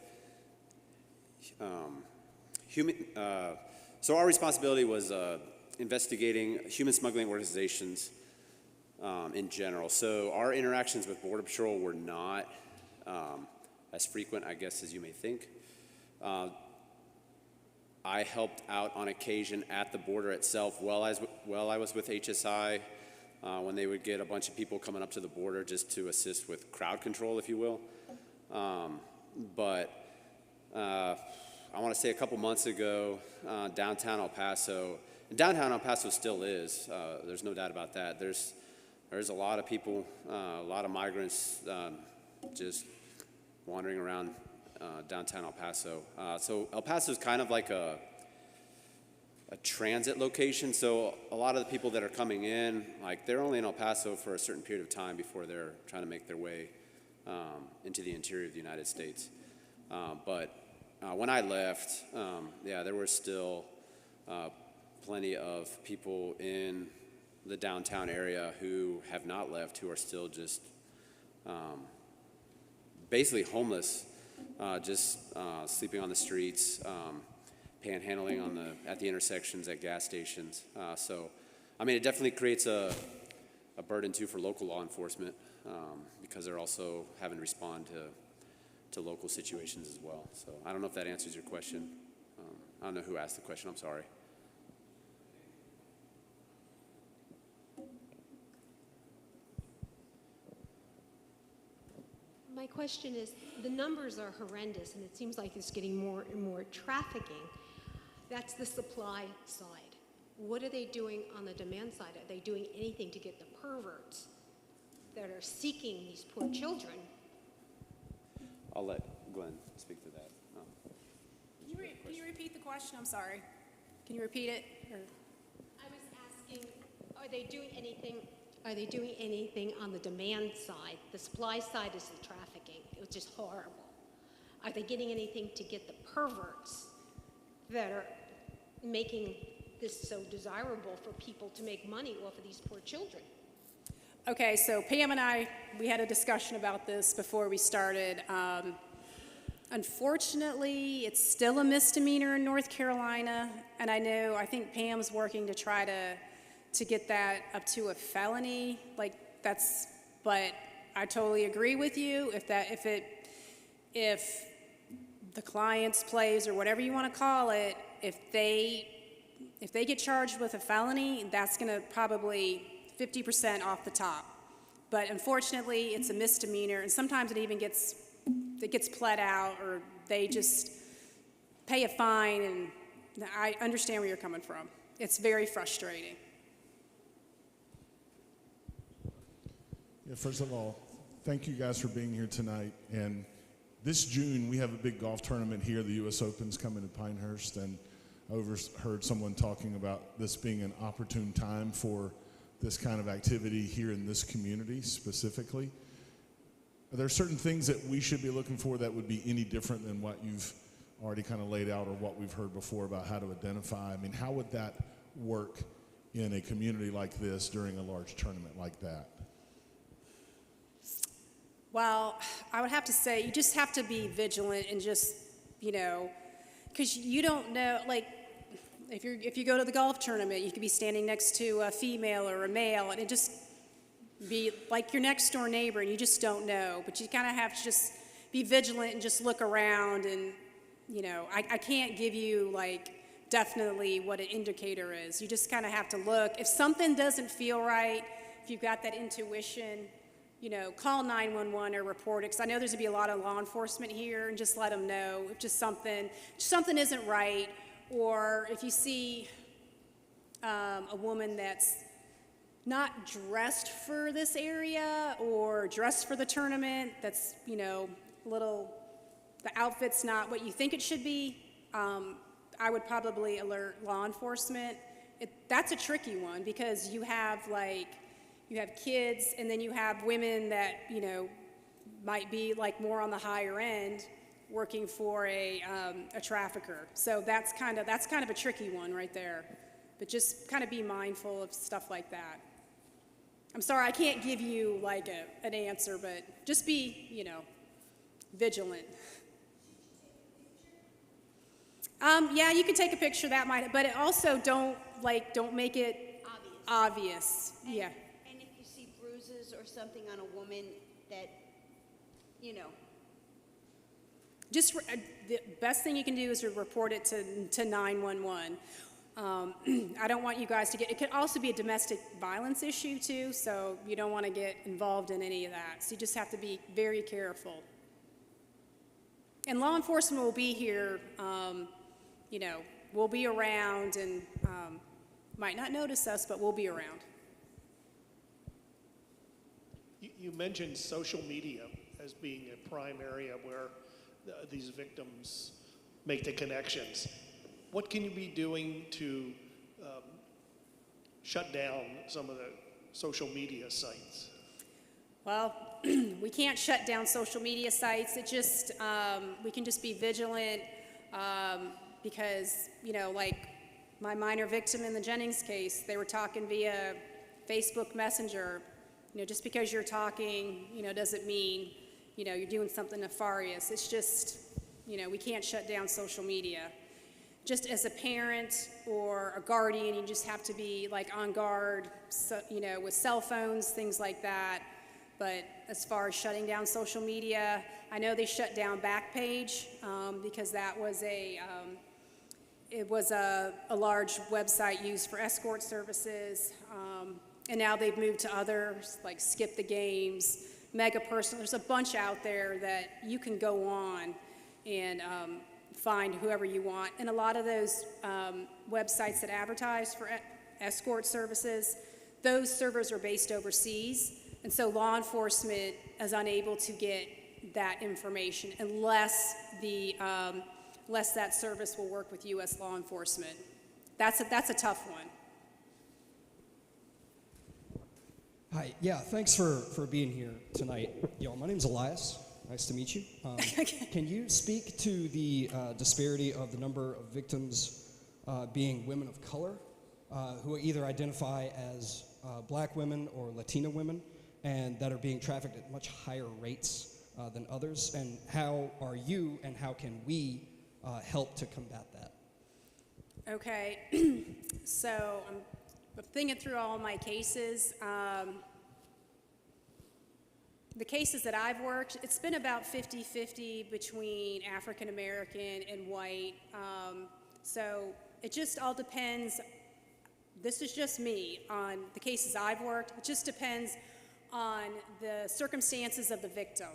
so our responsibility was investigating human smuggling organizations in general. So our interactions with Border Patrol were not as frequent, I guess, as you may think. I helped out on occasion at the border itself while I was with HSI when they would get a bunch of people coming up to the border just to assist with crowd control, if you will. But I want to say a couple months ago, downtown El Paso still is. There's no doubt about that. There's a lot of people, a lot of migrants just wandering around downtown El Paso. So El Paso is kind of like a transit location. So a lot of the people that are coming in, like they're only in El Paso for a certain period of time before they're trying to make their way into the interior of the United States. But when I left, there were still plenty of people in the downtown area who have not left, who are still just basically homeless, just sleeping on the streets, panhandling at the intersections, at gas stations. So, I mean, it definitely creates a burden too for local law enforcement because they're also having to respond to local situations as well. So I don't know if that answers your question. I don't know who asked the question. I'm sorry. My question is, the numbers are horrendous, and it seems like it's getting more and more trafficking. That's the supply side. What are they doing on the demand side? Are they doing anything to get the perverts that are seeking these poor children? I'll let Glenn speak to that. Can you repeat the question? I'm sorry. Can you repeat it? Or- I was asking, are they doing anything? Are they doing anything on the demand side? The supply side is the trafficking. It was just horrible. Are they getting anything to get the perverts that are making this so desirable for people to make money off of these poor children? Okay, so Pam and I, we had a discussion about this before we started. Unfortunately, it's still a misdemeanor in North Carolina, and I think Pam's working to try to get that up to a felony. But I totally agree with you. If the client's place or whatever you want to call it, if they get charged with a felony, that's going to probably 50% off the top. But unfortunately, it's a misdemeanor, and sometimes it even gets pled out, or they just pay a fine, and I understand where you're coming from. It's very frustrating. Yeah, first of all, thank you guys for being here tonight. And this June, we have a big golf tournament here. The U.S. Open's coming to Pinehurst, and I overheard someone talking about this being an opportune time for this kind of activity here in this community specifically. Are there certain things that we should be looking for that would be any different than what you've already kind of laid out or what we've heard before about how to identify? I mean, how would that work in a community like this during a large tournament like that? Well, I would have to say you just have to be vigilant and just, because you don't know, if you go to the golf tournament, you could be standing next to a female or a male, and it just be like your next door neighbor, and you just don't know. But you kind of have to just be vigilant and just look around, and I can't give you definitely what an indicator is. You just kind of have to look. If something doesn't feel right, if you've got that intuition, call 911 or report it, because I know there's going to be a lot of law enforcement here, and just let them know if just something isn't right. Or if you see a woman that's not dressed for this area or dressed for the tournament, that's, the outfit's not what you think it should be, I would probably alert law enforcement. That's a tricky one, because you have kids, and then you have women that, might be more on the higher end, working for a trafficker. So that's kind of a tricky one right there. But just kind of be mindful of stuff like that. I'm sorry, I can't give you an answer, but just be, vigilant. Yeah, you can take a picture, but it also don't make it obvious. Yeah. And if you see bruises or something on a woman that, Just the best thing you can do is to report it to 911. I don't want you guys to it could also be a domestic violence issue too, so you don't want to get involved in any of that. So you just have to be very careful. And law enforcement will be here, we'll be around, and might not notice us, but we'll be around. You mentioned social media as being a prime area where these victims make the connections. What can you be doing to shut down some of the social media sites? Well, we can't shut down social media sites. It just, we can just be vigilant, because, my minor victim in the Jennings case, they were talking via Facebook Messenger. Just because you're talking, doesn't mean, you're doing something nefarious. It's just, we can't shut down social media. Just as a parent or a guardian, you just have to be on guard, so, with cell phones, things like that. But as far as shutting down social media, I know they shut down Backpage, because that was it was a large website used for escort services, and now they've moved to others like Skip the Games, Mega Personal. There's a bunch out there that you can go on and find whoever you want. And a lot of those websites that advertise for escort services, those servers are based overseas. And so law enforcement is unable to get that information unless that service will work with U.S. law enforcement. That's a tough one. Hi, yeah, thanks for being here tonight. My name's Elias. Nice to meet you. Can you speak to the disparity of the number of victims being women of color who either identify as black women or Latina women and that are being trafficked at much higher rates than others? And how are you and how can we help to combat that? Okay, so I'm thinking through all my cases. The cases that I've worked, it's been about 50-50 between African American and white. So it just all depends. This is just me on the cases I've worked. It just depends on the circumstances of the victim.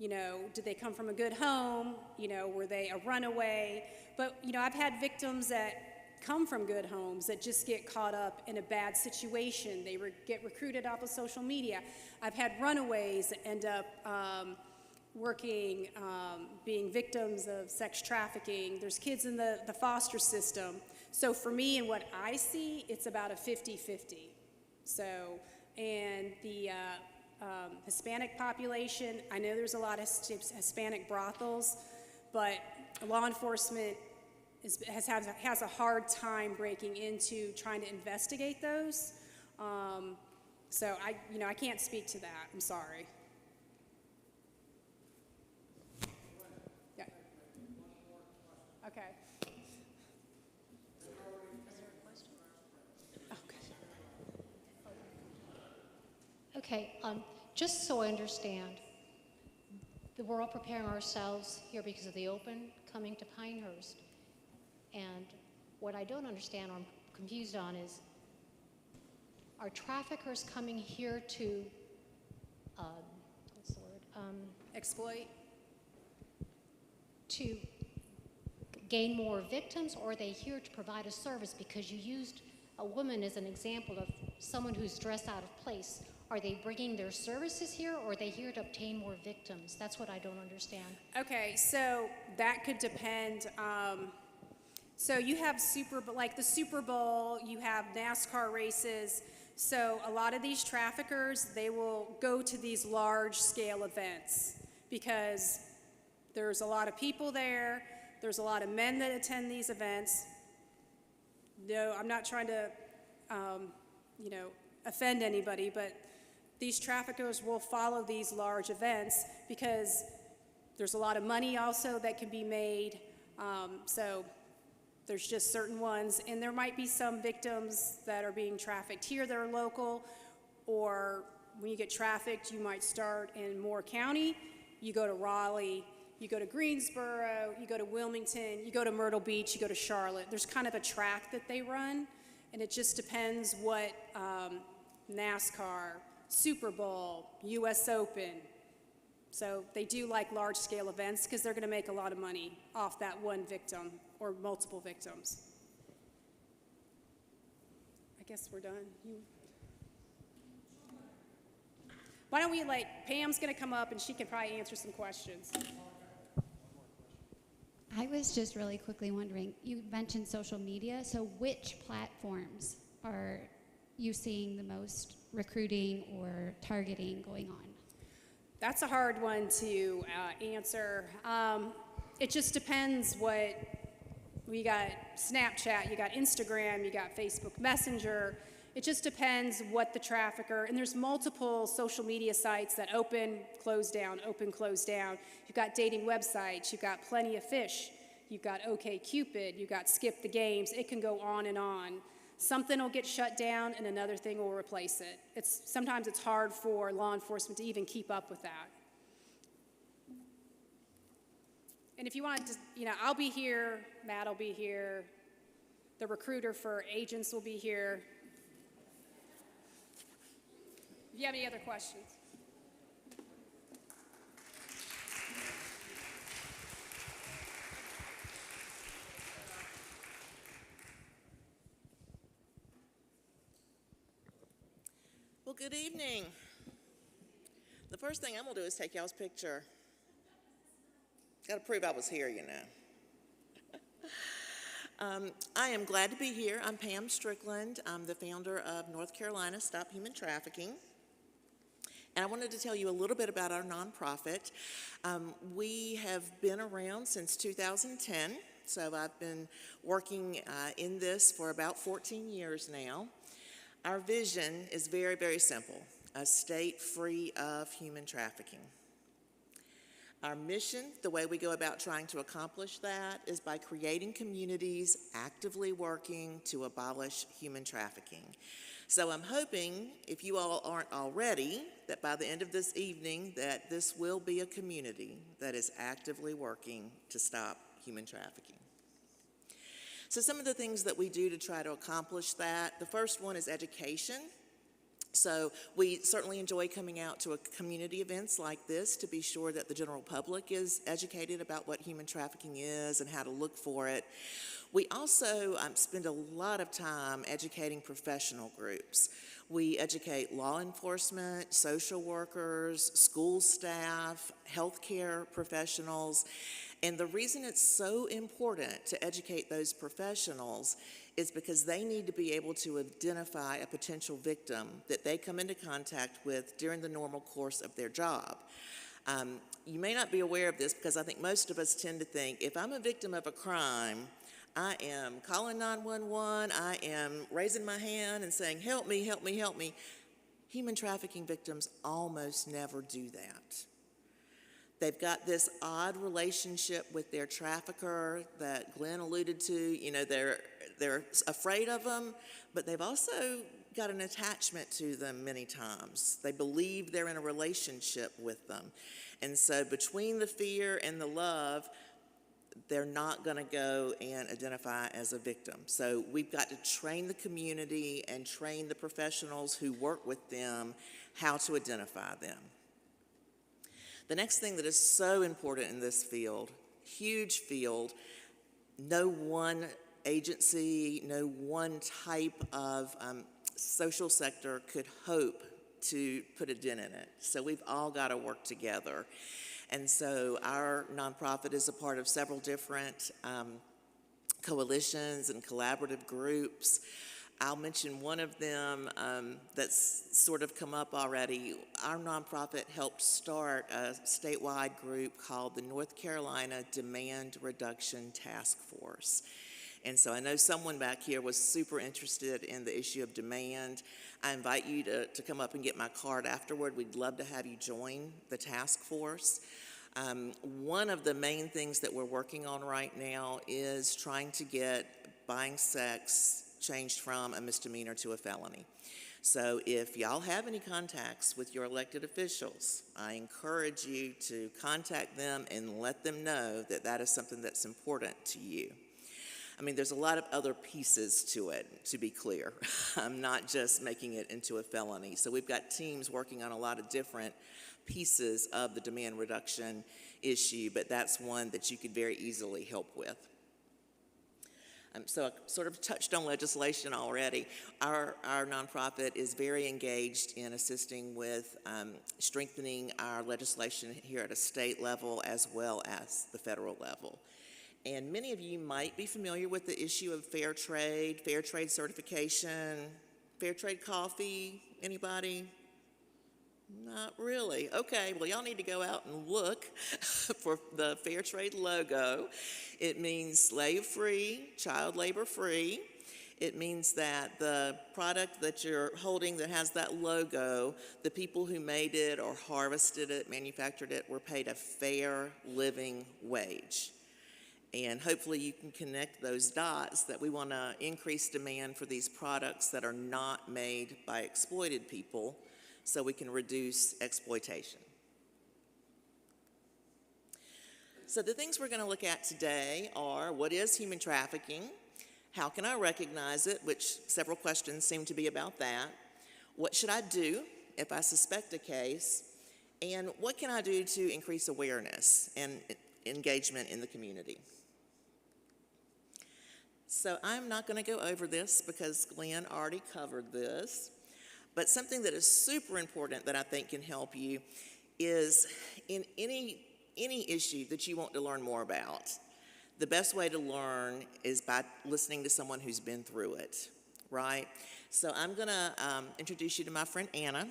Did they come from a good home? Were they a runaway? But, I've had victims that come from good homes that just get caught up in a bad situation. They get recruited off of social media. I've had runaways that end up being victims of sex trafficking. There's kids in the foster system. So for me and what I see, it's about a 50-50. So, and the Hispanic population, I know there's a lot of Hispanic brothels, but law enforcement has a hard time breaking into trying to investigate those. So I can't speak to that. I'm sorry. Yeah. Okay. Okay, just so I understand, we're all preparing ourselves here because of the Open coming to Pinehurst. And what I don't understand or I'm confused on is, are traffickers coming here to, what's the word? Exploit? To gain more victims, or are they here to provide a service? Because you used a woman as an example of someone who's dressed out of place. Are they bringing their services here, or are they here to obtain more victims? That's what I don't understand. Okay, so that could depend. So you have the Super Bowl, you have NASCAR races. So a lot of these traffickers, they will go to these large-scale events because there's a lot of people there. There's a lot of men that attend these events. No, I'm not trying to, offend anybody, but these traffickers will follow these large events because there's a lot of money also that can be made. So there's just certain ones, and there might be some victims that are being trafficked here that are local, or when you get trafficked, you might start in Moore County, you go to Raleigh, you go to Greensboro, you go to Wilmington, you go to Myrtle Beach, you go to Charlotte. There's kind of a track that they run, and it just depends what NASCAR, Super Bowl, US Open. So they do like large-scale events because they're going to make a lot of money off that one victim or multiple victims. I guess we're done. Why don't we, Pam's going to come up and she can probably answer some questions. I was just really quickly wondering, you mentioned social media, so which platforms are you seeing the most recruiting or targeting going on? That's a hard one to answer. It just depends what, we got Snapchat, you got Instagram, you got Facebook Messenger. It just depends what the trafficker, and there's multiple social media sites that open, close down, open, close down. You've got dating websites, you've got Plenty of Fish, you've got OkCupid, you've got Skip the Games. It can go on and on. Something will get shut down and another thing will replace it. Sometimes it's hard for law enforcement to even keep up with that. And if you want to, I'll be here, Matt will be here, the recruiter for agents will be here. If you have any other questions. Good evening. The first thing I'm gonna do is take y'all's picture. Gotta prove I was here, you know. I am glad to be here. I'm Pam Strickland. I'm the founder of North Carolina Stop Human Trafficking. And I wanted to tell you a little bit about our nonprofit. We have been around since 2010, so I've been working in this for about 14 years now. Our vision is very, very simple: a state free of human trafficking. Our mission, the way we go about trying to accomplish that, is by creating communities actively working to abolish human trafficking. So I'm hoping, if you all aren't already, that by the end of this evening, that this will be a community that is actively working to stop human trafficking. So some of the things that we do to try to accomplish that, the first one is education. So we certainly enjoy coming out to community events like this to be sure that the general public is educated about what human trafficking is and how to look for it. We also spend a lot of time educating professional groups. We educate law enforcement, social workers, school staff, healthcare professionals. And the reason it's so important to educate those professionals is because they need to be able to identify a potential victim that they come into contact with during the normal course of their job. You may not be aware of this because I think most of us tend to think, if I'm a victim of a crime, I am calling 911, I am raising my hand and saying, help me, help me, help me. Human trafficking victims almost never do that. They've got this odd relationship with their trafficker that Glenn alluded to. You know, they're afraid of them, but they've also got an attachment to them many times. They believe they're in a relationship with them. And so between the fear and the love, they're not going to go and identify as a victim. So we've got to train the community and train the professionals who work with them how to identify them. The next thing that is so important in this field, huge field, no one agency, no one type of social sector could hope to put a dent in it. So we've all got to work together. And so our nonprofit is a part of several different coalitions and collaborative groups. I'll mention one of them that's sort of come up already. Our nonprofit helped start a statewide group called the North Carolina Demand Reduction Task Force. And so I know someone back here was super interested in the issue of demand. I invite you to come up and get my card afterward. We'd love to have you join the task force. One of the main things that we're working on right now is trying to get buying sex changed from a misdemeanor to a felony. So if y'all have any contacts with your elected officials, I encourage you to contact them and let them know that that is something that's important to you. I mean, there's a lot of other pieces to it, to be clear. I'm not just making it into a felony. So we've got teams working on a lot of different pieces of the demand reduction issue, but that's one that you could very easily help with. So I sort of touched on legislation already. Our nonprofit is very engaged in assisting with strengthening our legislation here at a state level as well as the federal level. And many of you might be familiar with the issue of fair trade certification, fair trade coffee. Anybody? Not really. Okay, well, y'all need to go out and look for the fair trade logo. It means slave-free, child labor-free. It means that the product that you're holding that has that logo, the people who made it or harvested it, manufactured it, were paid a fair living wage. And hopefully you can connect those dots that we want to increase demand for these products that are not made by exploited people so we can reduce exploitation. So the things we're going to look at today are: what is human trafficking? How can I recognize it? Which several questions seem to be about that. What should I do if I suspect a case? And what can I do to increase awareness and engagement in the community? So I'm not going to go over this because Glenn already covered this, But something that is super important that I think can help you is in any issue that you want to learn more about, the best way to learn is by listening to someone who's been through it, right? So I'm going to introduce you to my friend Anna.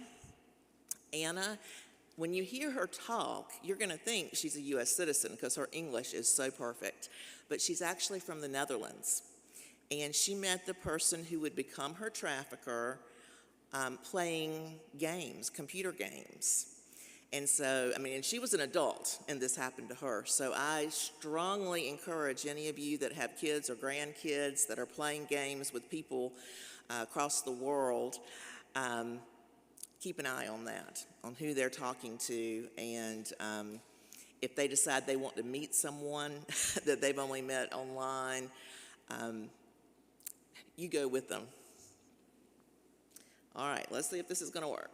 Anna, when you hear her talk, you're going to think she's a U.S. citizen because her English is so perfect. But she's actually from the Netherlands. And she met the person who would become her trafficker playing games, computer games. And so, and she was an adult, and this happened to her. So I strongly encourage any of you that have kids or grandkids that are playing games with people across the world, keep an eye on that, on who they're talking to, and if they decide they want to meet someone that they've only met online, you go with them. All right, let's see if this is going to work.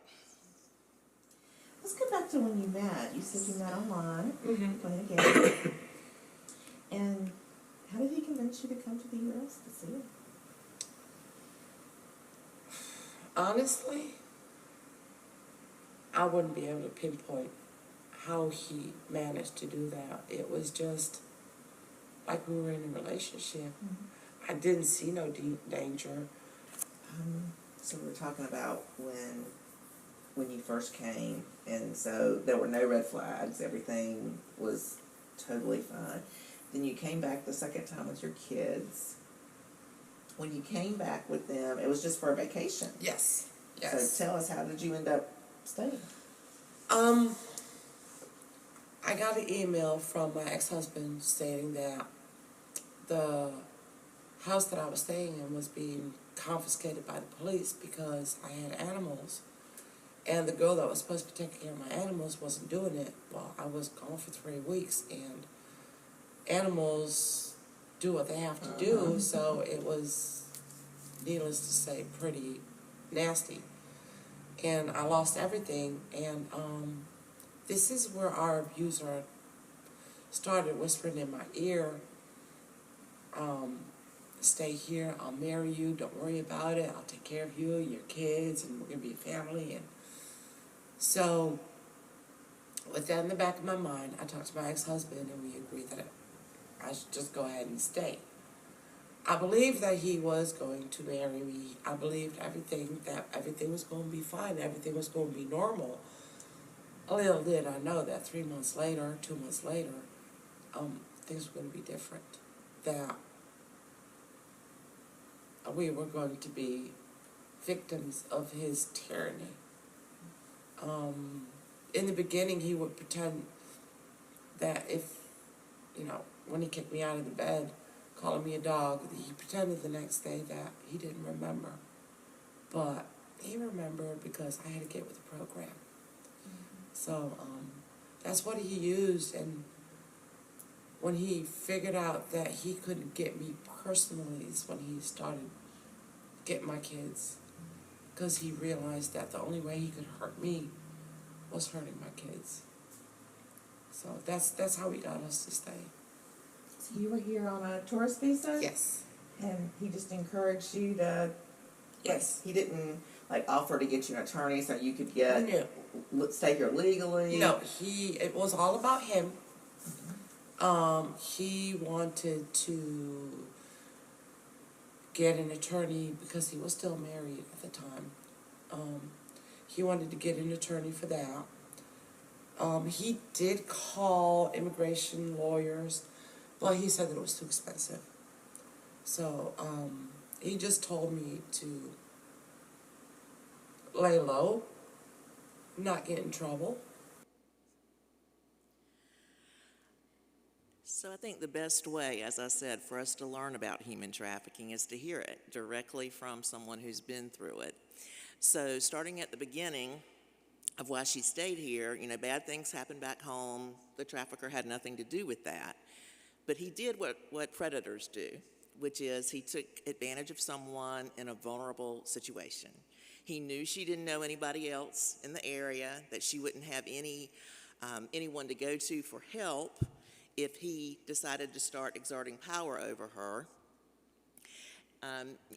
Let's go back to when you met. You said you met online, playing a game. And how did he convince you to come to the U.S. to see it? Honestly, I wouldn't be able to pinpoint how he managed to do that. It was just like we were in a relationship. I didn't see no danger. So we were talking about when you first came, and so there were no red flags. Everything was totally fine. Then you came back the second time with your kids. When you came back with them, it was just for a vacation. Yes. Yes. So tell us, how did you end up staying? I got an email from my ex-husband stating that the house that I was staying in was being confiscated by the police because I had animals. And the girl that was supposed to be taking care of my animals wasn't doing it. Well, I was gone for 3 weeks, and animals do what they have to do, so it was, needless to say, pretty nasty. And I lost everything, and this is where our abuser started whispering in my ear, stay here, I'll marry you, don't worry about it, I'll take care of you, your kids, and we're going to be a family. And so, with that in the back of my mind, I talked to my ex-husband, and we agreed that I should just go ahead and stay. I believed that he was going to marry me. I believed that everything was going to be fine, everything was going to be normal. Little did I know that 3 months later, 2 months later, things were going to be different. That we were going to be victims of his tyranny. In the beginning, he would pretend that when he kicked me out of the bed, calling me a dog, he pretended the next day that he didn't remember. But he remembered because I had to get with the program. So that's what he used, and when he figured out that he couldn't get me personally is when he started getting my kids, because he realized that the only way he could hurt me was hurting my kids. So that's how he got us to stay. So you were here on a tourist visa? Yes. And he just encouraged you to... Yes. He didn't, offer to get you an attorney so you could stay here legally? No, it was all about him. He wanted to get an attorney because he was still married at the time. He wanted to get an attorney for that. He did call immigration lawyers, but he said that it was too expensive. So he just told me to lay low, not get in trouble. So I think the best way, as I said, for us to learn about human trafficking is to hear it directly from someone who's been through it. So starting at the beginning of why she stayed here, bad things happened back home. The trafficker had nothing to do with that. But he did what predators do, which is he took advantage of someone in a vulnerable situation. He knew she didn't know anybody else in the area, that she wouldn't have anyone to go to for help if he decided to start exerting power over her.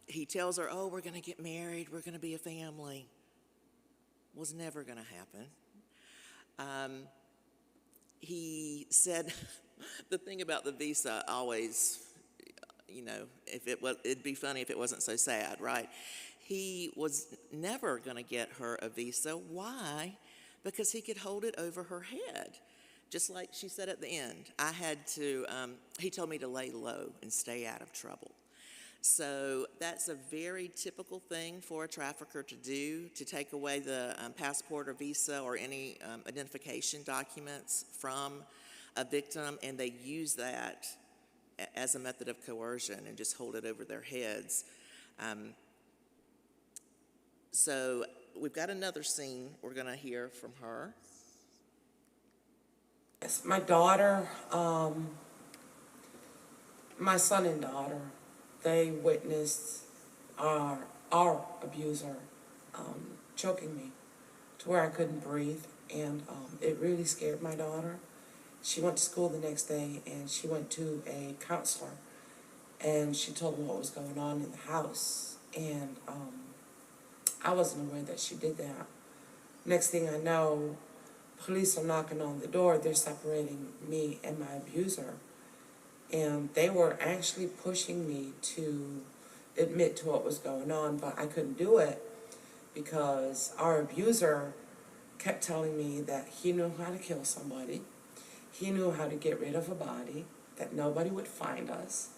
He tells her, oh, we're going to get married, we're going to be a family. was never going to happen. He said the thing about the visa always, you know, it'd be funny if it wasn't so sad, right? He was never going to get her a visa. Why? Because he could hold it over her head. Just like she said at the end, he told me to lay low and stay out of trouble. So that's a very typical thing for a trafficker to do, to take away the passport or visa or any identification documents from a victim, and they use that as a method of coercion and just hold it over their heads. So we've got another scene we're going to hear from her. Yes, my daughter, my son and daughter, they witnessed our abuser choking me to where I couldn't breathe, and it really scared my daughter. She went to school the next day, and she went to a counselor, and she told him what was going on in the house, and I wasn't aware that she did that. Next thing I know, police are knocking on the door. They're separating me and my abuser. And they were actually pushing me to admit to what was going on, but I couldn't do it because our abuser kept telling me that he knew how to kill somebody. He knew how to get rid of a body, that nobody would find us,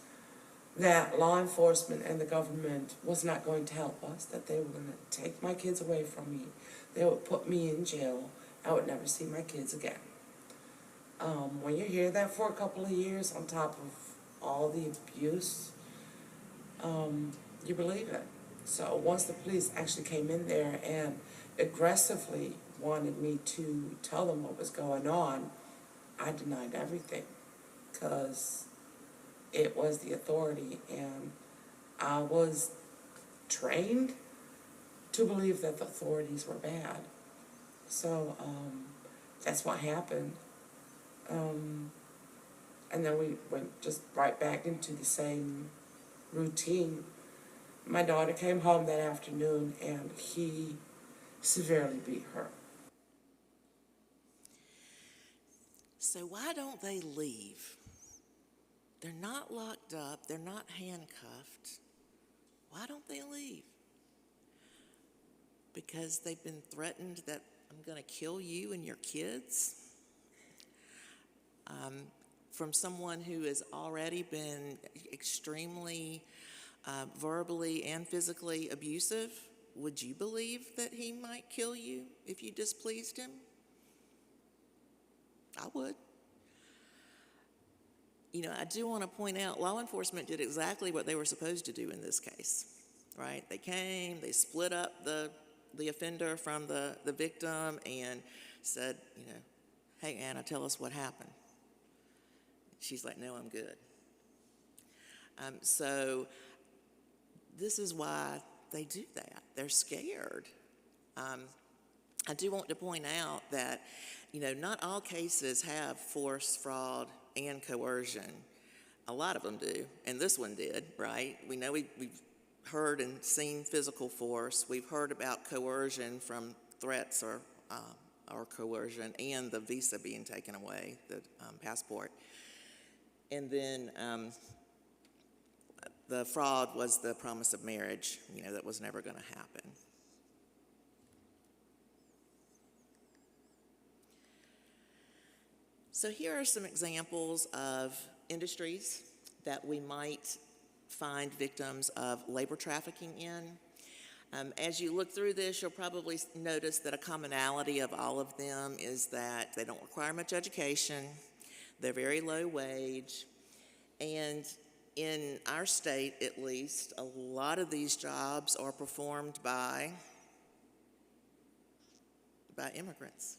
that law enforcement and the government was not going to help us, that they were going to take my kids away from me. They would put me in jail. I would never see my kids again. When you hear that for a couple of years on top of all the abuse, you believe it. So once the police actually came in there and aggressively wanted me to tell them what was going on, I denied everything because it was the authority, and I was trained to believe that the authorities were bad. So that's what happened. And then we went just right back into the same routine. My daughter came home that afternoon, and he severely beat her. So why don't they leave? They're not locked up. They're not handcuffed. Why don't they leave? Because they've been threatened that I'm going to kill you and your kids? From someone who has already been extremely verbally and physically abusive, would you believe that he might kill you if you displeased him? I would. You know, I do want to point out, law enforcement did exactly what they were supposed to do in this case, right? They came, they split up the offender from the victim and said, you know, hey, Anna, tell us what happened. She's like, no, I'm good. So this is why they do that. They're scared. I do want to point out that, you know, not all cases have force, fraud, and coercion. A lot of them do, and this one did, right? We know we've heard and seen physical force. We've heard about coercion from threats or coercion, and the visa being taken away, the passport. And then the fraud was the promise of marriage, you know, that was never going to happen. So here are some examples of industries that we might find victims of labor trafficking in. As you look through this, you'll probably notice that a commonality of all of them is that they don't require much education, they're very low wage, and in our state at least, a lot of these jobs are performed by immigrants,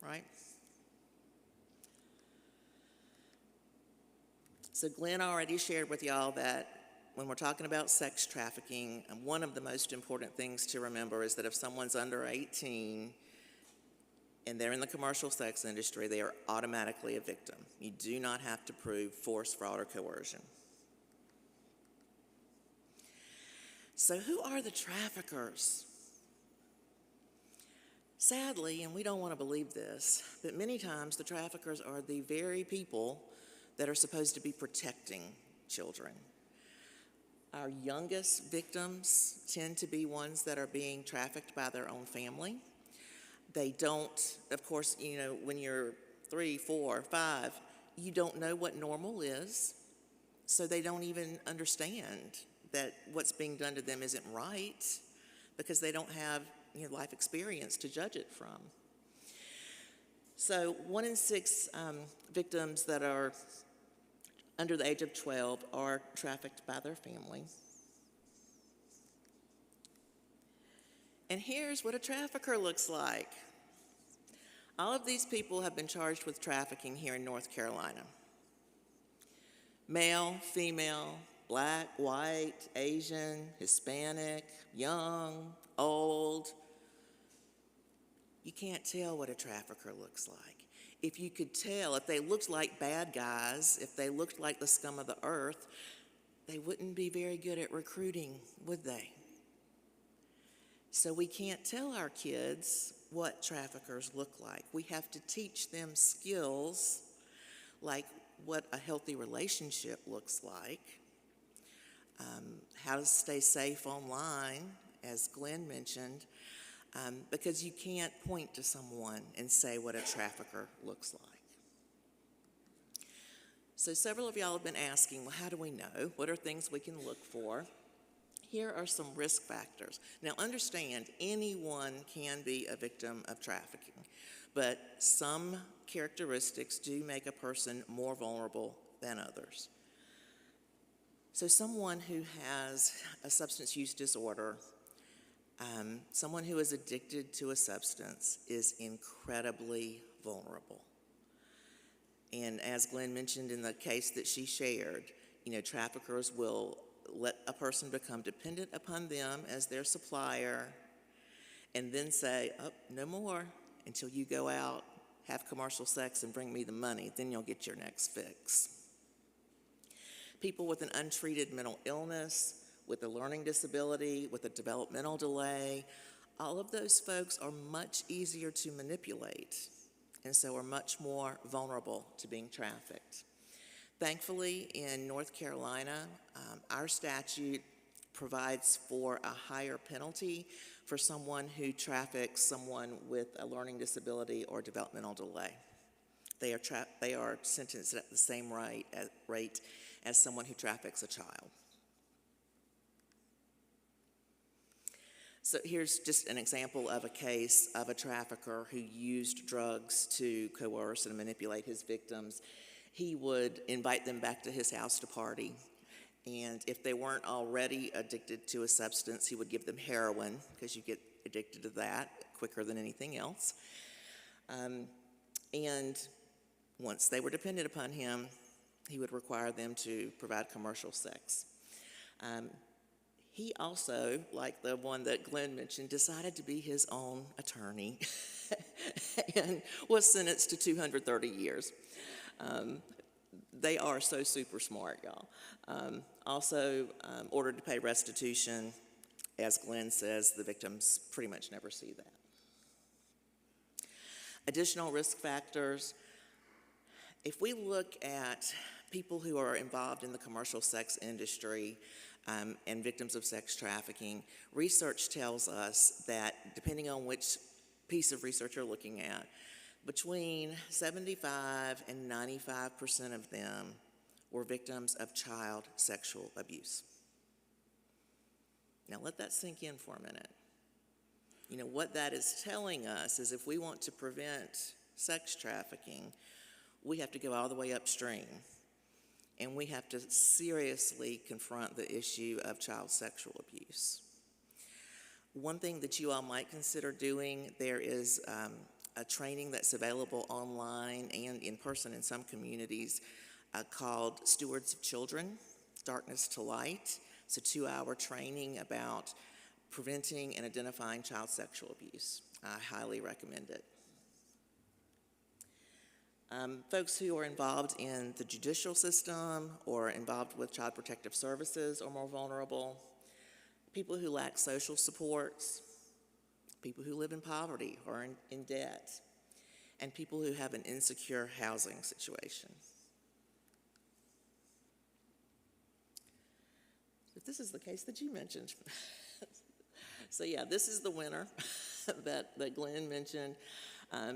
right? So Glenn already shared with y'all that when we're talking about sex trafficking, one of the most important things to remember is that if someone's under 18 and they're in the commercial sex industry, they are automatically a victim. You do not have to prove force, fraud, or coercion. So who are the traffickers? Sadly, and we don't want to believe this, but many times the traffickers are the very people that are supposed to be protecting children. Our youngest victims tend to be ones that are being trafficked by their own family. They don't, of course, you know, when you're 3, 4, 5, you don't know what normal is, so they don't even understand that what's being done to them isn't right because they don't have, you know, life experience to judge it from. So 1 in 6 victims that are under the age of 12 are trafficked by their family. And here's what a trafficker looks like. All of these people have been charged with trafficking here in North Carolina. Male, female, black, white, Asian, Hispanic, young, old. You can't tell what a trafficker looks like. If you could tell, if they looked like bad guys, if they looked like the scum of the earth, they wouldn't be very good at recruiting, would they? So we can't tell our kids what traffickers look like. We have to teach them skills like what a healthy relationship looks like, how to stay safe online, as Glenn mentioned, because you can't point to someone and say what a trafficker looks like. So several of y'all have been asking, well, how do we know? What are things we can look for? Here are some risk factors. Now understand, anyone can be a victim of trafficking, but some characteristics do make a person more vulnerable than others. So someone who has a substance use disorder, someone who is addicted to a substance is incredibly vulnerable. And as Glenn mentioned in the case that she shared, you know, traffickers will let a person become dependent upon them as their supplier and then say, oh, no more until you go out, have commercial sex and bring me the money, then you'll get your next fix. People with an untreated mental illness, with a learning disability, with a developmental delay, all of those folks are much easier to manipulate and so are much more vulnerable to being trafficked. Thankfully, in North Carolina, our statute provides for a higher penalty for someone who traffics someone with a learning disability or developmental delay. They are sentenced at the same rate as someone who traffics a child. So here's just an example of a case of a trafficker who used drugs to coerce and manipulate his victims. He would invite them back to his house to party, and if they weren't already addicted to a substance, he would give them heroin, because you get addicted to that quicker than anything else. And once they were dependent upon him, he would require them to provide commercial sex. He also, like the one that Glenn mentioned, decided to be his own attorney and was sentenced to 230 years. They are so super smart, y'all. Also, ordered to pay restitution. As Glenn says, the victims pretty much never see that. Additional risk factors. If we look at people who are involved in the commercial sex industry and victims of sex trafficking, research tells us that, depending on which piece of research you're looking at, between 75 and 95% of them were victims of child sexual abuse. Now let that sink in for a minute. You know, what that is telling us is if we want to prevent sex trafficking, we have to go all the way upstream, and we have to seriously confront the issue of child sexual abuse. One thing that you all might consider doing, there is a training that's available online and in person in some communities called Stewards of Children, Darkness to Light. It's a 2-hour training about preventing and identifying child sexual abuse. I highly recommend it. Folks who are involved in the judicial system or involved with child protective services are more vulnerable. People who lack social supports, people who live in poverty or in debt, and people who have an insecure housing situation. If this is the case that you mentioned. So yeah, this is the winner that Glenn mentioned.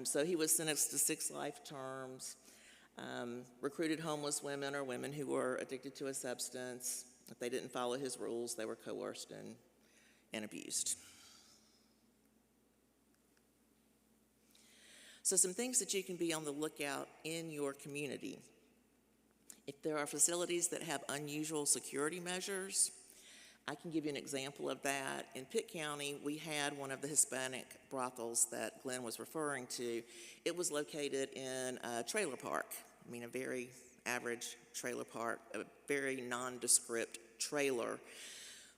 So he was sentenced to 6 life terms, recruited homeless women or women who were addicted to a substance. If they didn't follow his rules, they were coerced and abused. So some things that you can be on the lookout in your community. If there are facilities that have unusual security measures, I can give you an example of that. In Pitt County, we had one of the Hispanic brothels that Glenn was referring to. It was located in a trailer park. I mean, a very average trailer park, a very nondescript trailer.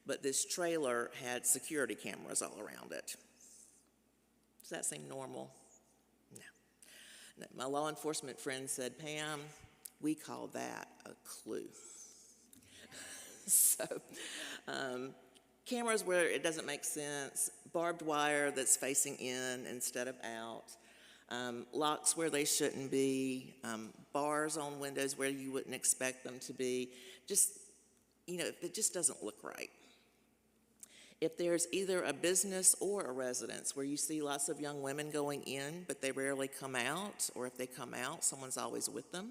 But this trailer had security cameras all around it. Does that seem normal? No. My law enforcement friend said, Pam, we call that a clue. So, cameras where it doesn't make sense, barbed wire that's facing in instead of out, locks where they shouldn't be, bars on windows where you wouldn't expect them to be. Just, it just doesn't look right. If there's either a business or a residence where you see lots of young women going in, but they rarely come out, or if they come out, someone's always with them.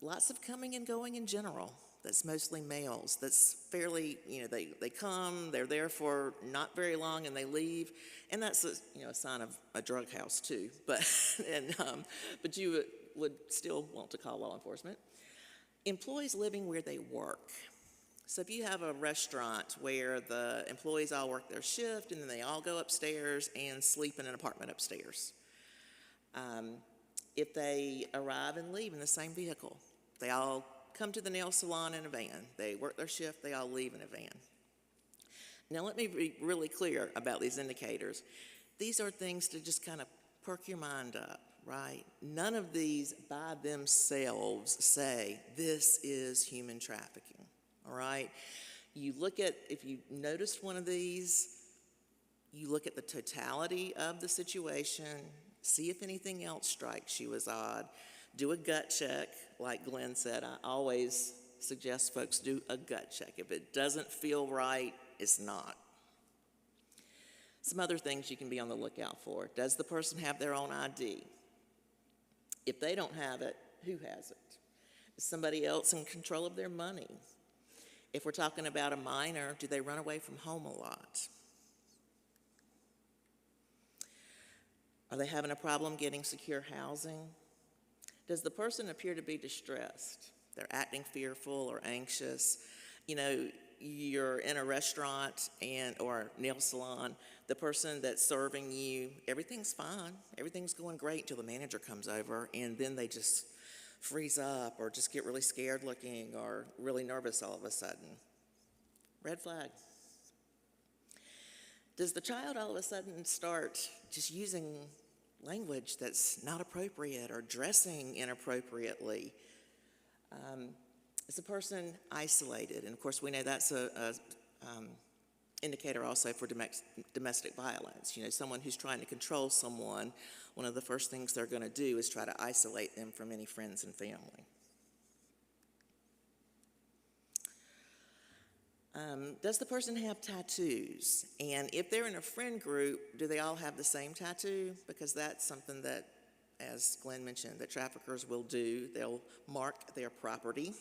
Lots of coming and going in general. That's mostly males. That's fairly, they come, they're there for not very long, and they leave. And that's a sign of a drug house too. But you would still want to call law enforcement. Employees living where they work. So if you have a restaurant where the employees all work their shift and then they all go upstairs and sleep in an apartment upstairs. If they arrive and leave in the same vehicle, they all come to the nail salon in a van. They work their shift, they all leave in a van. Now let me be really clear about these indicators. These are things to just kind of perk your mind up, right? None of these by themselves say this is human trafficking. All right, if you noticed one of these, you look at the totality of the situation, see if anything else strikes you as odd. Do a gut check, like Glenn said. I always suggest folks do a gut check. If it doesn't feel right, it's not. Some other things you can be on the lookout for. Does the person have their own ID? If they don't have it, who has it? Is somebody else in control of their money? If we're talking about a minor, do they run away from home a lot? Are they having a problem getting secure housing? Does the person appear to be distressed? They're acting fearful or anxious. You're in a restaurant or nail salon, the person that's serving you, everything's fine, everything's going great until the manager comes over, and then they just freeze up or just get really scared looking or really nervous all of a sudden. Red flag. Does the child all of a sudden start just using language that's not appropriate or dressing inappropriately? Is the person isolated? And of course we know that's a indicator also for domestic violence. Someone who's trying to control someone, one of the first things they're going to do is try to isolate them from any friends and family. Does the person have tattoos? And if they're in a friend group, do they all have the same tattoo? Because that's something that, as Glenn mentioned, that traffickers will do. They'll mark their property.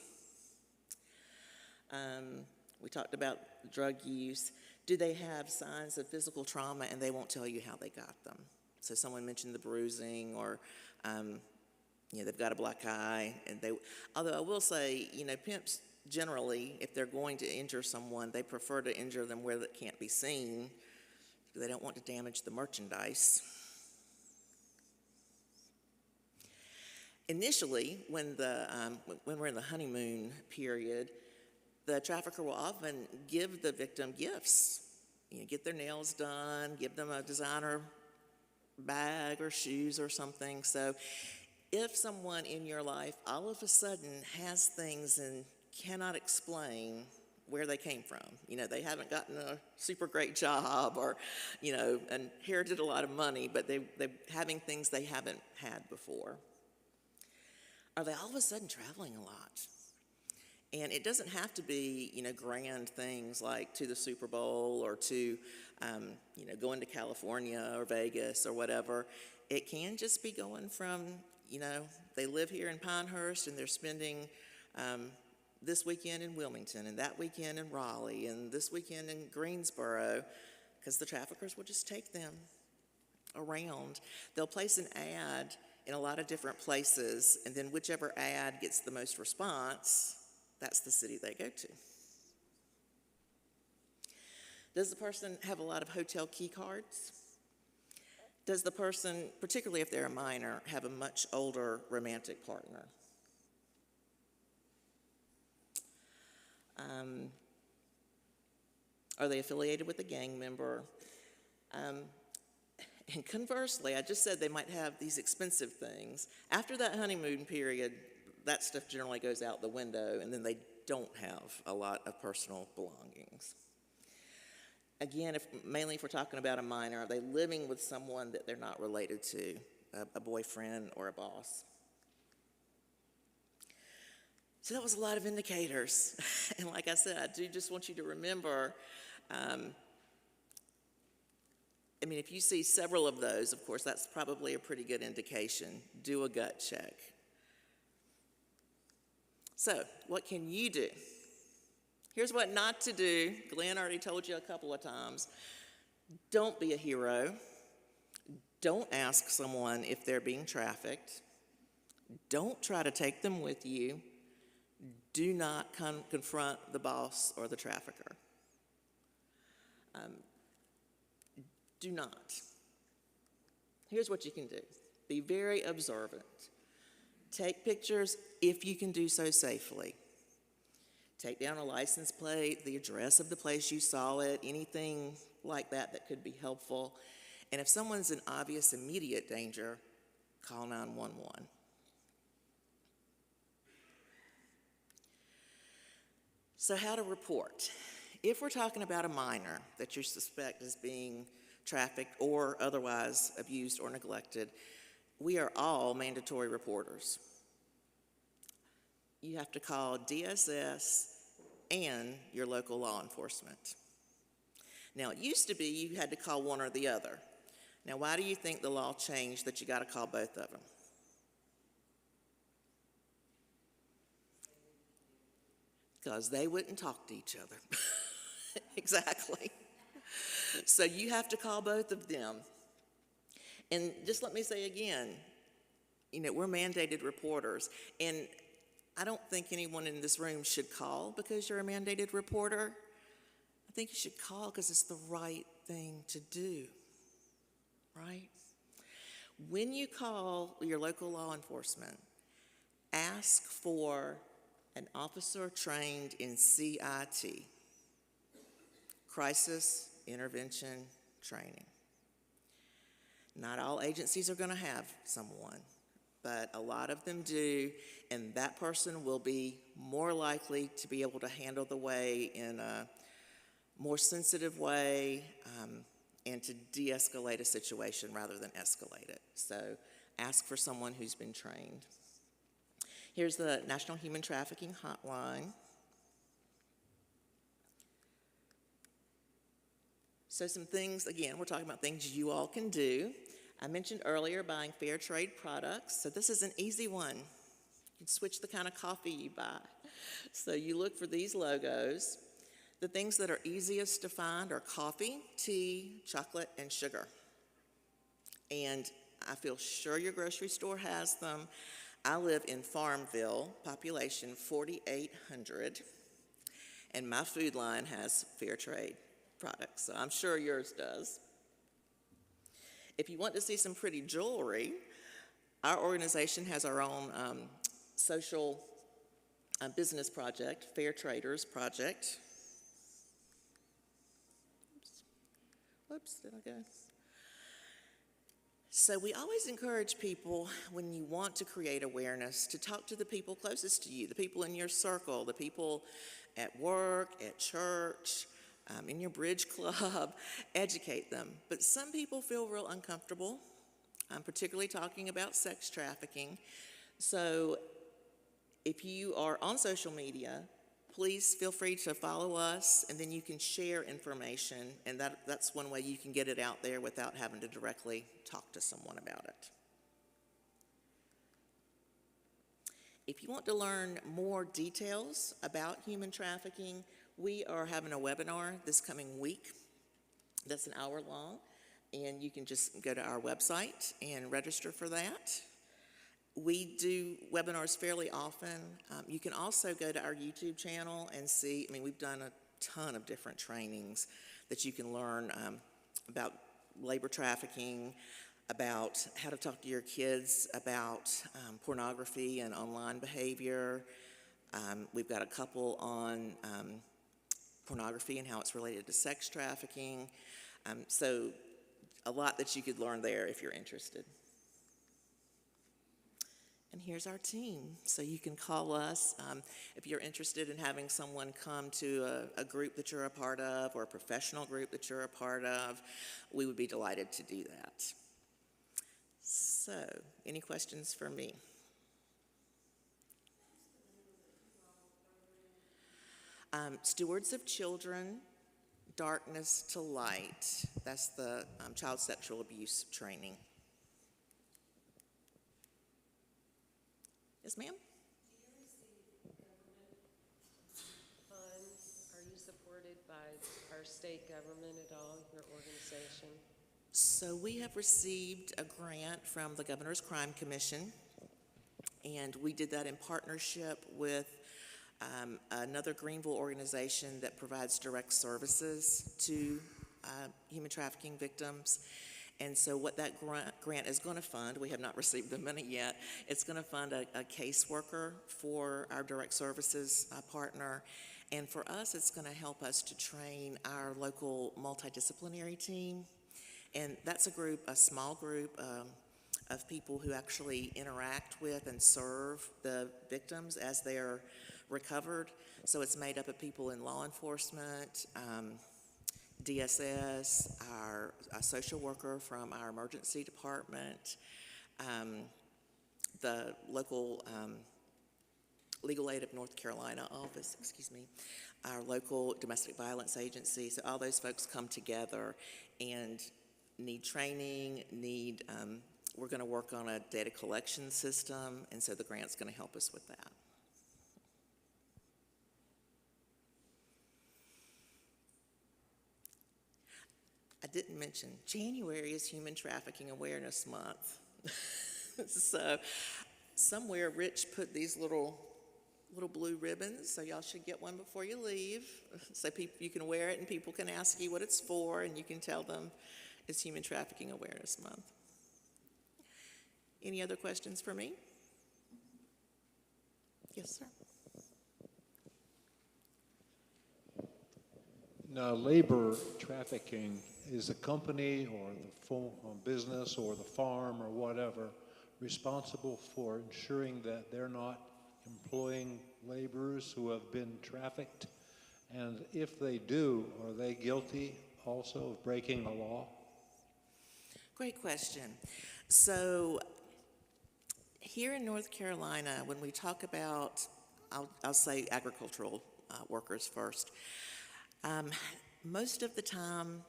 We talked about drug use. Do they have signs of physical trauma and they won't tell you how they got them? So someone mentioned the bruising or, they've got a black eye. Although I will say, pimps generally, if they're going to injure someone, they prefer to injure them where it can't be seen. They don't want to damage the merchandise. Initially, when we're in the honeymoon period, the trafficker will often give the victim gifts. Get their nails done, give them a designer bag or shoes or something. So if someone in your life all of a sudden has things and cannot explain where they came from. You know, they haven't gotten a super great job or, you know, inherited a lot of money, but they're having things they haven't had before. Are they all of a sudden traveling a lot? And it doesn't have to be, you know, grand things like to the Super Bowl or to, you know, going to California or Vegas or whatever. It can just be going from, you know, they live here in Pinehurst and they're spending this weekend in Wilmington and that weekend in Raleigh and this weekend in Greensboro, because the traffickers will just take them around. They'll place an ad in a lot of different places, and then whichever ad gets the most response, that's the city they go to. Does the person have a lot of hotel key cards? Does the person, particularly if they're a minor, have a much older romantic partner? Are they affiliated with a gang member? And conversely, I just said they might have these expensive things. After that honeymoon period, that stuff generally goes out the window, and then they don't have a lot of personal belongings. Again, mainly if we're talking about a minor, are they living with someone that they're not related to, a boyfriend or a boss? So that was a lot of indicators. And like I said, I do just want you to remember, I mean, if you see several of those, of course, that's probably a pretty good indication. Do a gut check. So, what can you do? Here's what not to do. Glenn already told you a couple of times. Don't be a hero. Don't ask someone if they're being trafficked. Don't try to take them with you. Do not confront the boss or the trafficker. Do not. Here's what you can do. Be very observant. Take pictures if you can do so safely. Take down a license plate, the address of the place you saw it, anything like that that could be helpful. And if someone's in obvious immediate danger, call 911. So how to report? If we're talking about a minor that you suspect is being trafficked or otherwise abused or neglected, we are all mandatory reporters. You have to call DSS and your local law enforcement. Now, it used to be you had to call one or the other. Now, why do you think the law changed that you got to call both of them? Because they wouldn't talk to each other. Exactly. So you have to call both of them. And just let me say again, you know, we're mandated reporters. And I don't think anyone in this room should call because you're a mandated reporter. I think you should call because it's the right thing to do, right? When you call your local law enforcement, ask for an officer trained in CIT, Crisis Intervention Training. Not all agencies are going to have someone, but a lot of them do, and that person will be more likely to be able to handle the way in a more sensitive way and to de-escalate a situation rather than escalate it. So ask for someone who's been trained. Here's the National Human Trafficking Hotline. So some things, again, we're talking about things you all can do. I mentioned earlier buying fair trade products. So this is an easy one. You can switch the kind of coffee you buy. So you look for these logos. The things that are easiest to find are coffee, tea, chocolate, and sugar. And I feel sure your grocery store has them. I live in Farmville, population 4,800, and my food line has fair trade products, so I'm sure yours does. If you want to see some pretty jewelry, our organization has our own social business project, Fair Traders Project. Whoops, did I go? So we always encourage people, when you want to create awareness, to talk to the people closest to you, the people in your circle, the people at work, at church, in your bridge club. Educate them. But some people feel real uncomfortable, particularly talking about sex trafficking. So if you are on social media, please feel free to follow us, and then you can share information, and that's one way you can get it out there without having to directly talk to someone about it. If you want to learn more details about human trafficking, we are having a webinar this coming week that's an hour long, and you can just go to our website and register for that. We do webinars fairly often. You can also go to our YouTube channel and see, we've done a ton of different trainings that you can learn about labor trafficking, about how to talk to your kids about pornography and online behavior. We've got a couple on pornography and how it's related to sex trafficking. So a lot that you could learn there if you're interested. And here's our team. So you can call us if you're interested in having someone come to a group that you're a part of, or a professional group that you're a part of. We would be delighted to do that. So, any questions for me? Stewards of Children, Darkness to Light. That's the child sexual abuse training. Yes, ma'am? Do you receive government funds? Are you supported by our state government at all, your organization? So we have received a grant from the Governor's Crime Commission, and we did that in partnership with another Greenville organization that provides direct services to human trafficking victims. And so what that grant is going to fund, we have not received the money yet, it's going to fund a caseworker for our direct services partner. And for us, it's going to help us to train our local multidisciplinary team. And that's a small group of people who actually interact with and serve the victims as they're recovered. So it's made up of people in law enforcement, DSS, our social worker from our emergency department, the local Legal Aid of North Carolina office, our local domestic violence agency. So all those folks come together and need training, we're going to work on a data collection system, and so the grant's going to help us with that. I didn't mention, January is Human Trafficking Awareness Month. So somewhere Rich put these little blue ribbons, so y'all should get one before you leave. So you can wear it and people can ask you what it's for, and you can tell them it's Human Trafficking Awareness Month. Any other questions for me? Yes, sir. Now, labor trafficking is a company or the business or the farm or whatever responsible for ensuring that they're not employing laborers who have been trafficked? And if they do, are they guilty also of breaking the law? Great question. So here in North Carolina, when we talk about, I'll say agricultural workers first, most of the time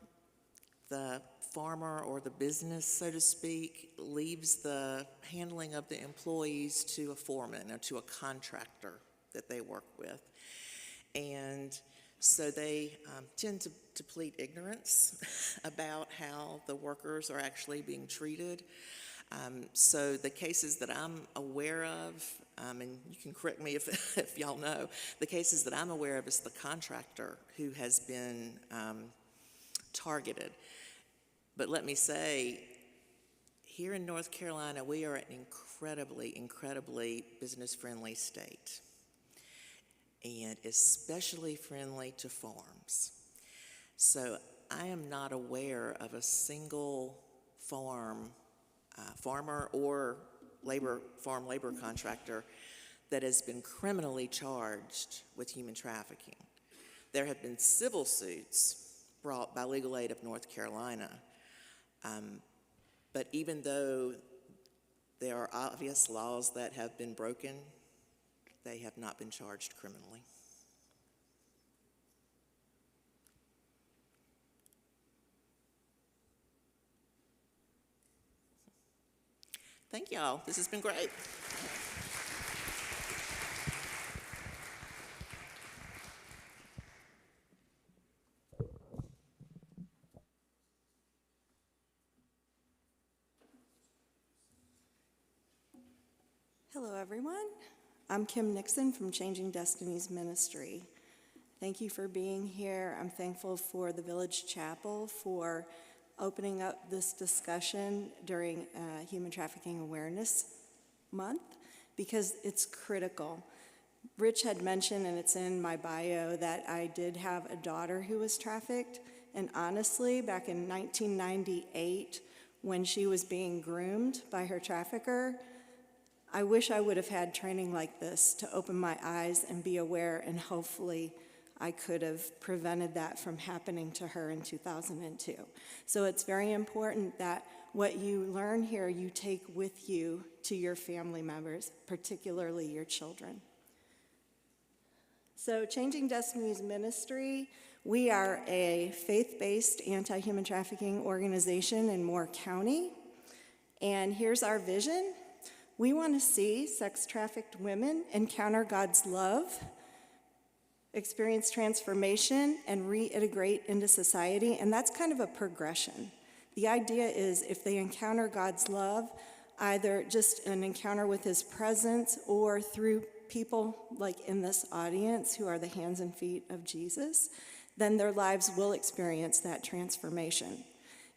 the farmer or the business, so to speak, leaves the handling of the employees to a foreman or to a contractor that they work with. And so they tend to plead ignorance about how the workers are actually being treated. So the cases that I'm aware of, and you can correct me if y'all know, the cases that I'm aware of is the contractor who has been targeted. But let me say, here in North Carolina, we are an incredibly, incredibly business-friendly state, and especially friendly to farms. So I am not aware of a single farm farmer or farm labor contractor that has been criminally charged with human trafficking. There have been civil suits brought by Legal Aid of North Carolina, but even though there are obvious laws that have been broken, they have not been charged criminally. Thank y'all. This has been great. Hello, everyone. I'm Kim Nixon from Changing Destinies Ministry. Thank you for being here. I'm thankful for the Village Chapel for opening up this discussion during Human Trafficking Awareness Month because it's critical. Rich had mentioned, and it's in my bio, that I did have a daughter who was trafficked. And honestly, back in 1998, when she was being groomed by her trafficker, I wish I would have had training like this to open my eyes and be aware, and hopefully I could have prevented that from happening to her in 2002. So it's very important that what you learn here, you take with you to your family members, particularly your children. So Changing Destinies Ministry, we are a faith-based anti-human trafficking organization in Moore County. And here's our vision. We want to see sex-trafficked women encounter God's love, experience transformation, and reintegrate into society, and that's kind of a progression. The idea is if they encounter God's love, either just an encounter with his presence or through people like in this audience who are the hands and feet of Jesus, then their lives will experience that transformation.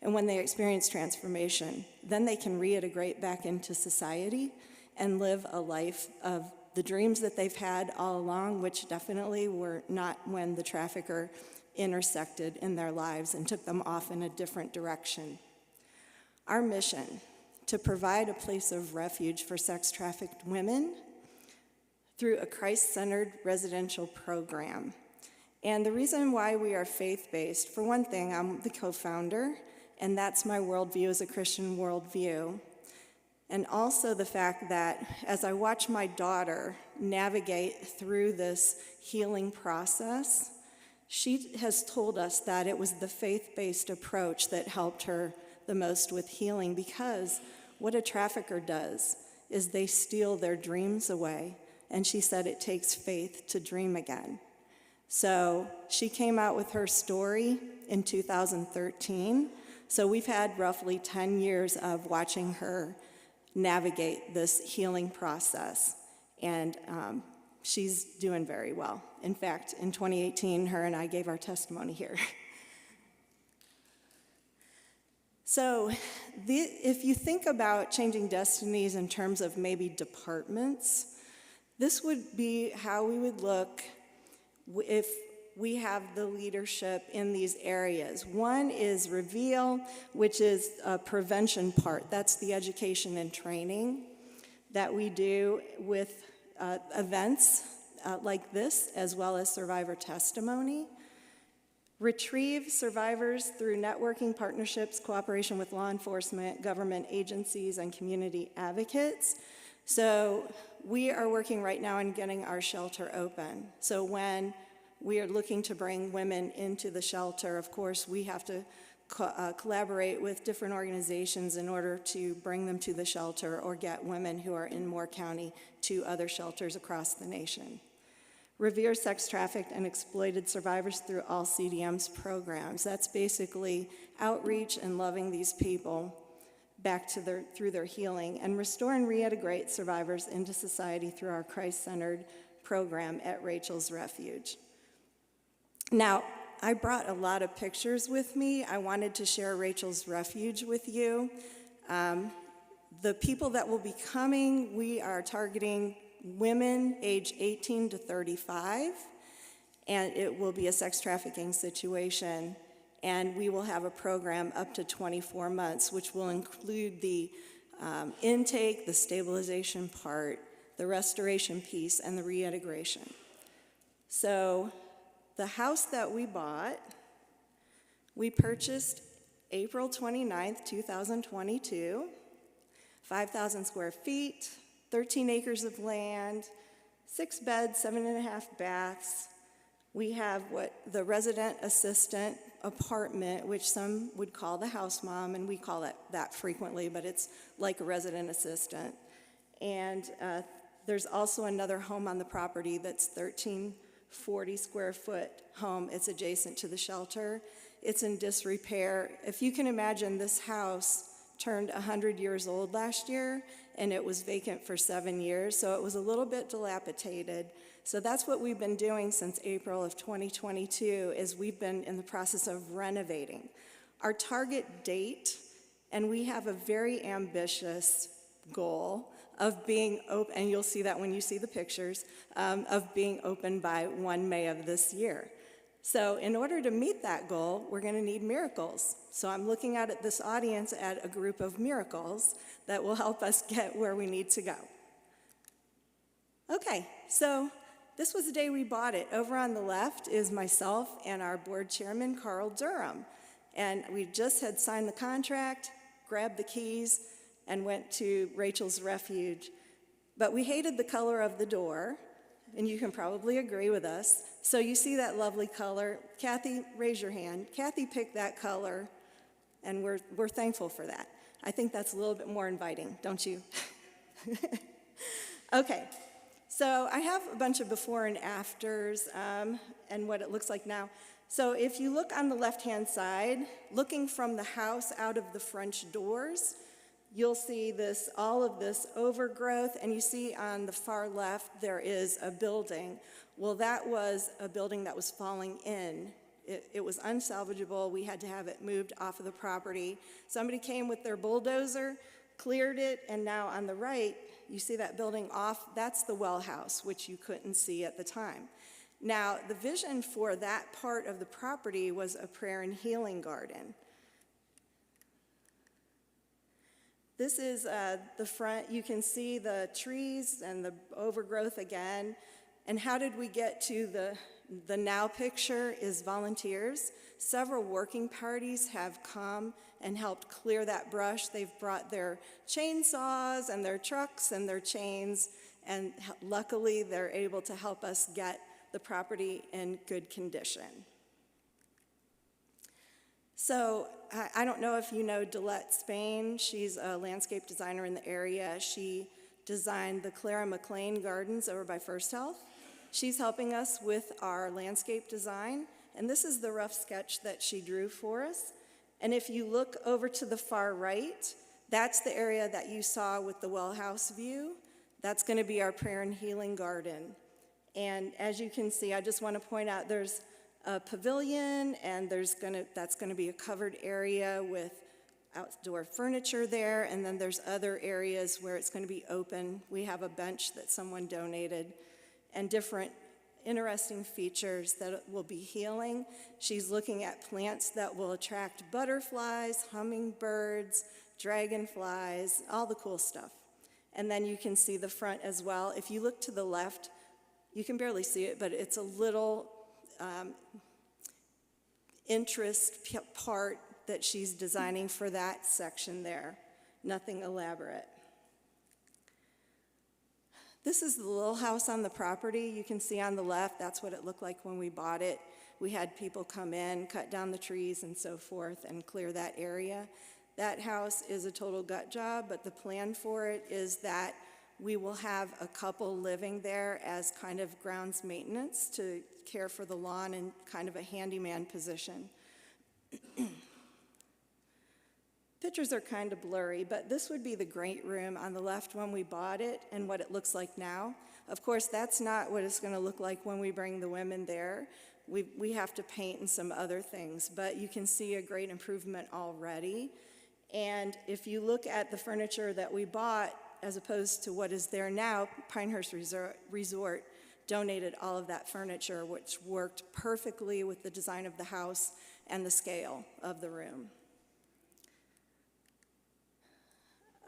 And when they experience transformation, then they can reintegrate back into society and live a life of the dreams that they've had all along, which definitely were not when the trafficker intersected in their lives and took them off in a different direction. Our mission, to provide a place of refuge for sex-trafficked women through a Christ-centered residential program. And the reason why we are faith-based, for one thing, I'm the co-founder, and that's my worldview as a Christian worldview. And also the fact that as I watch my daughter navigate through this healing process, she has told us that it was the faith-based approach that helped her the most with healing, because what a trafficker does is they steal their dreams away. And she said it takes faith to dream again. So she came out with her story in 2013. So we've had roughly 10 years of watching her navigate this healing process. And she's doing very well. In fact, in 2018, her and I gave our testimony here. So if you think about Changing Destinies in terms of maybe departments, this would be how we would look if we have the leadership in these areas. One is Reveal, which is a prevention part. That's the education and training that we do with events like this, as well as survivor testimony. Retrieve survivors through networking, partnerships, cooperation with law enforcement, government agencies, and community advocates. So we are working right now on getting our shelter open. So when we are looking to bring women into the shelter, of course, we have to collaborate with different organizations in order to bring them to the shelter or get women who are in Moore County to other shelters across the nation. Revere sex trafficked and exploited survivors through all CDM's programs. That's basically outreach and loving these people back to through their healing, and restore and reintegrate survivors into society through our Christ-centered program at Rachel's Refuge. Now, I brought a lot of pictures with me. I wanted to share Rachel's Refuge with you. The people that will be coming, we are targeting women age 18 to 35, and it will be a sex trafficking situation. And we will have a program up to 24 months, which will include the intake, the stabilization part, the restoration piece, and the reintegration. So the house that we bought, we purchased April 29th, 2022, 5,000 square feet, 13 acres of land, 6 beds, 7.5 baths. We have what the resident assistant apartment, which some would call the house mom, and we call it that frequently, but it's like a resident assistant. And there's also another home on the property that's 1340 square foot home. It's adjacent to the shelter. It's in disrepair. If you can imagine, this house turned 100 years old last year, and it was vacant for 7 years, so it was a little bit dilapidated. So that's what we've been doing since April of 2022, is we've been in the process of renovating. Our target date, and we have a very ambitious goal of being open, and you'll see that when you see the pictures, of being open by 1 May of this year. So in order to meet that goal, we're going to need miracles. So I'm looking out at this audience at a group of miracles that will help us get where we need to go. Okay, so this was the day we bought it. Over on the left is myself and our board chairman, Carl Durham. And we just had signed the contract, grabbed the keys, and went to Rachel's Refuge. But we hated the color of the door, and you can probably agree with us. So you see that lovely color. Kathy, raise your hand. Kathy picked that color, and we're thankful for that. I think that's a little bit more inviting, don't you? Okay, so I have a bunch of before and afters and what it looks like now. So if you look on the left-hand side, looking from the house out of the French doors, you'll see this, all of this overgrowth, and you see on the far left there is a building. Well, that was a building that was falling in. It was unsalvageable. We had to have it moved off of the property. Somebody came with their bulldozer, cleared it, and now on the right, you see that building off. That's the well house, which you couldn't see at the time. Now, the vision for that part of the property was a prayer and healing garden. This is the front. You can see the trees and the overgrowth again. And how did we get to the now picture is volunteers. Several working parties have come and helped clear that brush. They've brought their chainsaws and their trucks and their chains, and luckily they're able to help us get the property in good condition. So I don't know if you know Delette Spain. She's a landscape designer in the area. She designed the Clara McLean Gardens over by First Health. She's helping us with our landscape design, and this is the rough sketch that she drew for us. And if you look over to the far right, that's the area that you saw with the well house view. That's going to be our prayer and healing garden. And as you can see, I just want to point out there's a pavilion, and that's going to be a covered area with outdoor furniture there, and then there's other areas where it's going to be open. We have a bench that someone donated, and different interesting features that will be healing. She's looking at plants that will attract butterflies, hummingbirds, dragonflies, all the cool stuff. And then you can see the front as well. If you look to the left, you can barely see it, but it's a little interest part that she's designing for that section there. Nothing elaborate. This is the little house on the property. You can see on the left, that's what it looked like when we bought it. We had people come in, cut down the trees and so forth, and clear that area. That house is a total gut job, but the plan for it is that we will have a couple living there as kind of grounds maintenance to care for the lawn and kind of a handyman position. Pictures are kind of blurry, but this would be the great room on the left when we bought it and what it looks like now. Of course, that's not what it's going to look like when we bring the women there. We have to paint and some other things, but you can see a great improvement already. And if you look at the furniture that we bought as opposed to what is there now, Pinehurst Resort donated all of that furniture, which worked perfectly with the design of the house and the scale of the room.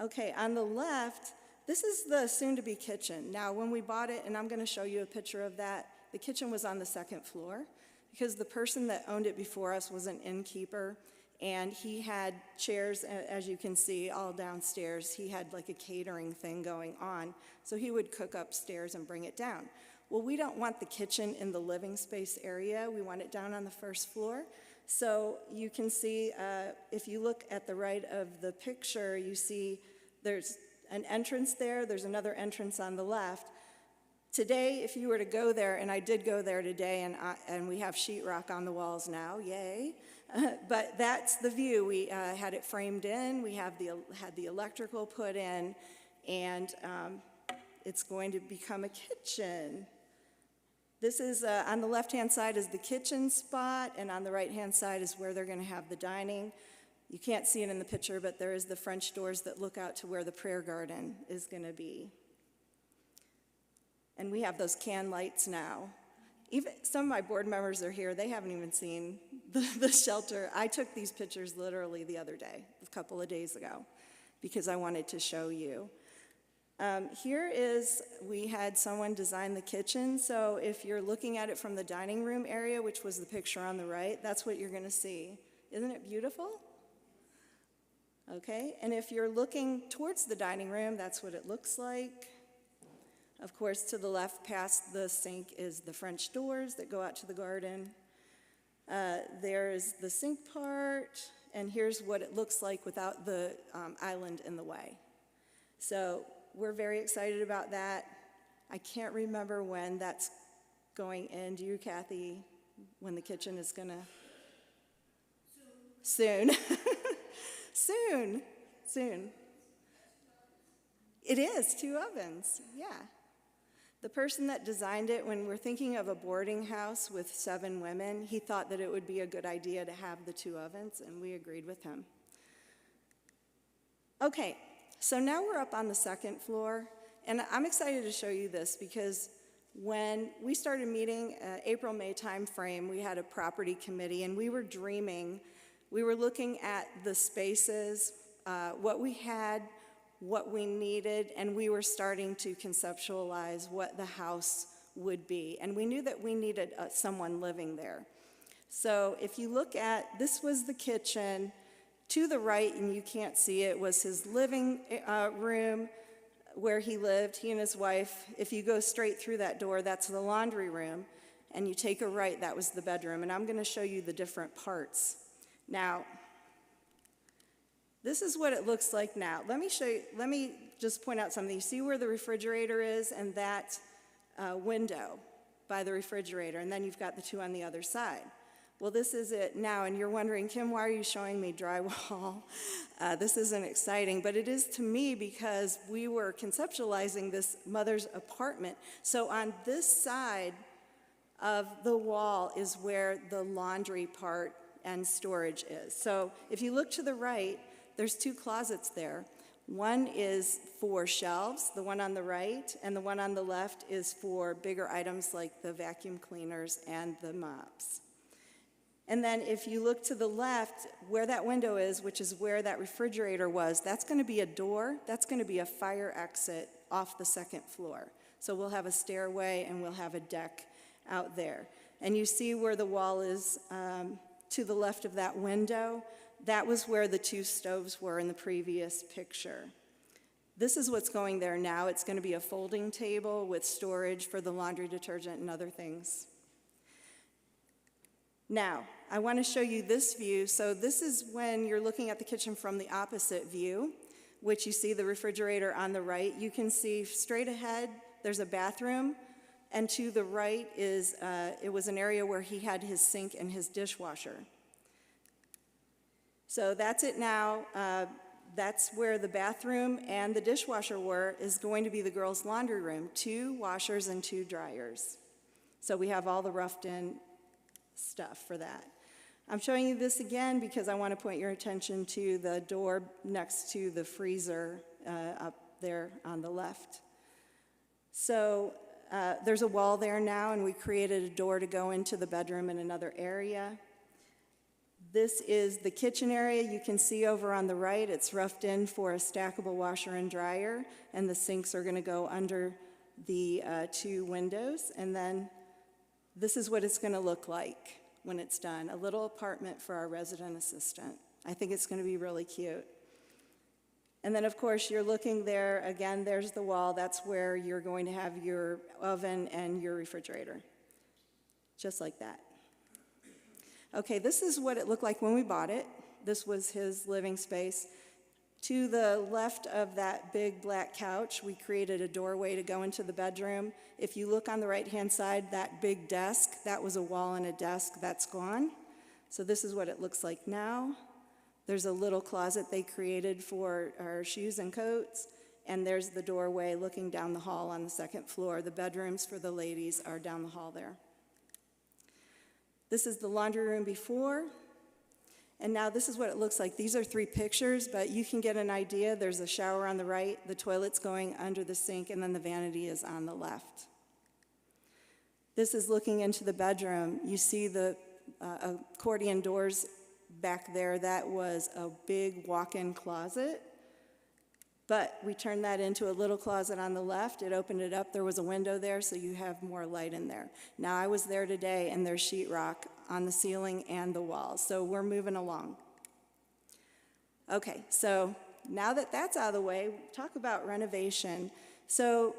Okay, on the left, this is the soon-to-be kitchen. Now, when we bought it, and I'm going to show you a picture of that, the kitchen was on the second floor because the person that owned it before us was an innkeeper, and he had chairs, as you can see, all downstairs. He had like a catering thing going on, so he would cook upstairs and bring it down. Well, we don't want the kitchen in the living space area. We want it down on the first floor. So you can see, if you look at the right of the picture, you see there's an entrance there. There's another entrance on the left. Today, if you were to go there, and I did go there today, and we have sheetrock on the walls now, yay. But that's the view. We had it framed in. We had the electrical put in, and it's going to become a kitchen. This is, on the left-hand side is the kitchen spot, and on the right-hand side is where they're going to have the dining. You can't see it in the picture, but there is the French doors that look out to where the prayer garden is going to be. And we have those can lights now. Even some of my board members are here. They haven't even seen the shelter. I took these pictures literally the other day, a couple of days ago, because I wanted to show you. We had someone design the kitchen. So if you're looking at it from the dining room area, which was the picture on the right, that's what you're going to see. Isn't it beautiful? Okay, and if you're looking towards the dining room, that's what it looks like. Of course, to the left past the sink is the French doors that go out to the garden. There's the sink part, and here's what it looks like without the island in the way. So we're very excited about that. I can't remember when that's going in. Do you, Kathy, when the kitchen is going to? Soon. Soon. Soon. It is, 2 ovens, yeah. The person that designed it, when we're thinking of a boarding house with 7 women, he thought that it would be a good idea to have the 2 ovens, and we agreed with him. Okay, so now we're up on the second floor, and I'm excited to show you this because when we started meeting, April-May timeframe, we had a property committee, and we were dreaming. We were looking at the spaces, what we had, what we needed, and we were starting to conceptualize what the house would be. And we knew that we needed someone living there. So if you look at, this was the kitchen. To the right, and you can't see it, was his living room where he lived, he and his wife. If you go straight through that door, that's the laundry room. And you take a right, that was the bedroom. And I'm going to show you the different parts. Now, this is what it looks like now. Let me just point out something. You see where the refrigerator is and that window by the refrigerator, and then you've got the 2 on the other side. Well, this is it now, and you're wondering, Kim, why are you showing me drywall? This isn't exciting, but it is to me because we were conceptualizing this mother's apartment. So on this side of the wall is where the laundry part and storage is. So if you look to the right, there's 2 closets there. One is for shelves, the one on the right, and the one on the left is for bigger items like the vacuum cleaners and the mops. And then if you look to the left, where that window is, which is where that refrigerator was, that's going to be a door. That's going to be a fire exit off the second floor. So we'll have a stairway and we'll have a deck out there. And you see where the wall is to the left of that window. That was where the 2 stoves were in the previous picture. This is what's going there now. It's going to be a folding table with storage for the laundry detergent and other things. Now, I want to show you this view. So this is when you're looking at the kitchen from the opposite view, which you see the refrigerator on the right. You can see straight ahead, there's a bathroom, and to the right is, it was an area where he had his sink and his dishwasher. So that's it now. That's where the bathroom and the dishwasher were, is going to be the girls' laundry room, 2 washers and 2 dryers. So we have all the roughed-in stuff for that. I'm showing you this again because I want to point your attention to the door next to the freezer up there on the left. So there's a wall there now, and we created a door to go into the bedroom in another area. This is the kitchen area. You can see over on the right, it's roughed in for a stackable washer and dryer, and the sinks are going to go under the 2 windows. And then this is what it's going to look like when it's done, a little apartment for our resident assistant. I think it's going to be really cute. And then, of course, you're looking there, again, there's the wall. That's where you're going to have your oven and your refrigerator, just like that. Okay, this is what it looked like when we bought it. This was his living space. To the left of that big black couch, we created a doorway to go into the bedroom. If you look on the right-hand side, that big desk, that was a wall and a desk, that's gone. So this is what it looks like now. There's a little closet they created for our shoes and coats, and there's the doorway looking down the hall on the 2nd floor. The bedrooms for the ladies are down the hall there. This is the laundry room before, and now this is what it looks like. These are 3 pictures, but you can get an idea. There's a shower on the right, the toilet's going under the sink, and then the vanity is on the left. This is looking into the bedroom. You see the accordion doors back there. That was a big walk-in closet, but we turned that into a little closet on the left. It opened it up. There was a window there, so you have more light in there. Now, I was there today, and there's sheetrock on the ceiling and the walls, so we're moving along. Okay, so now that that's out of the way, talk about renovation. So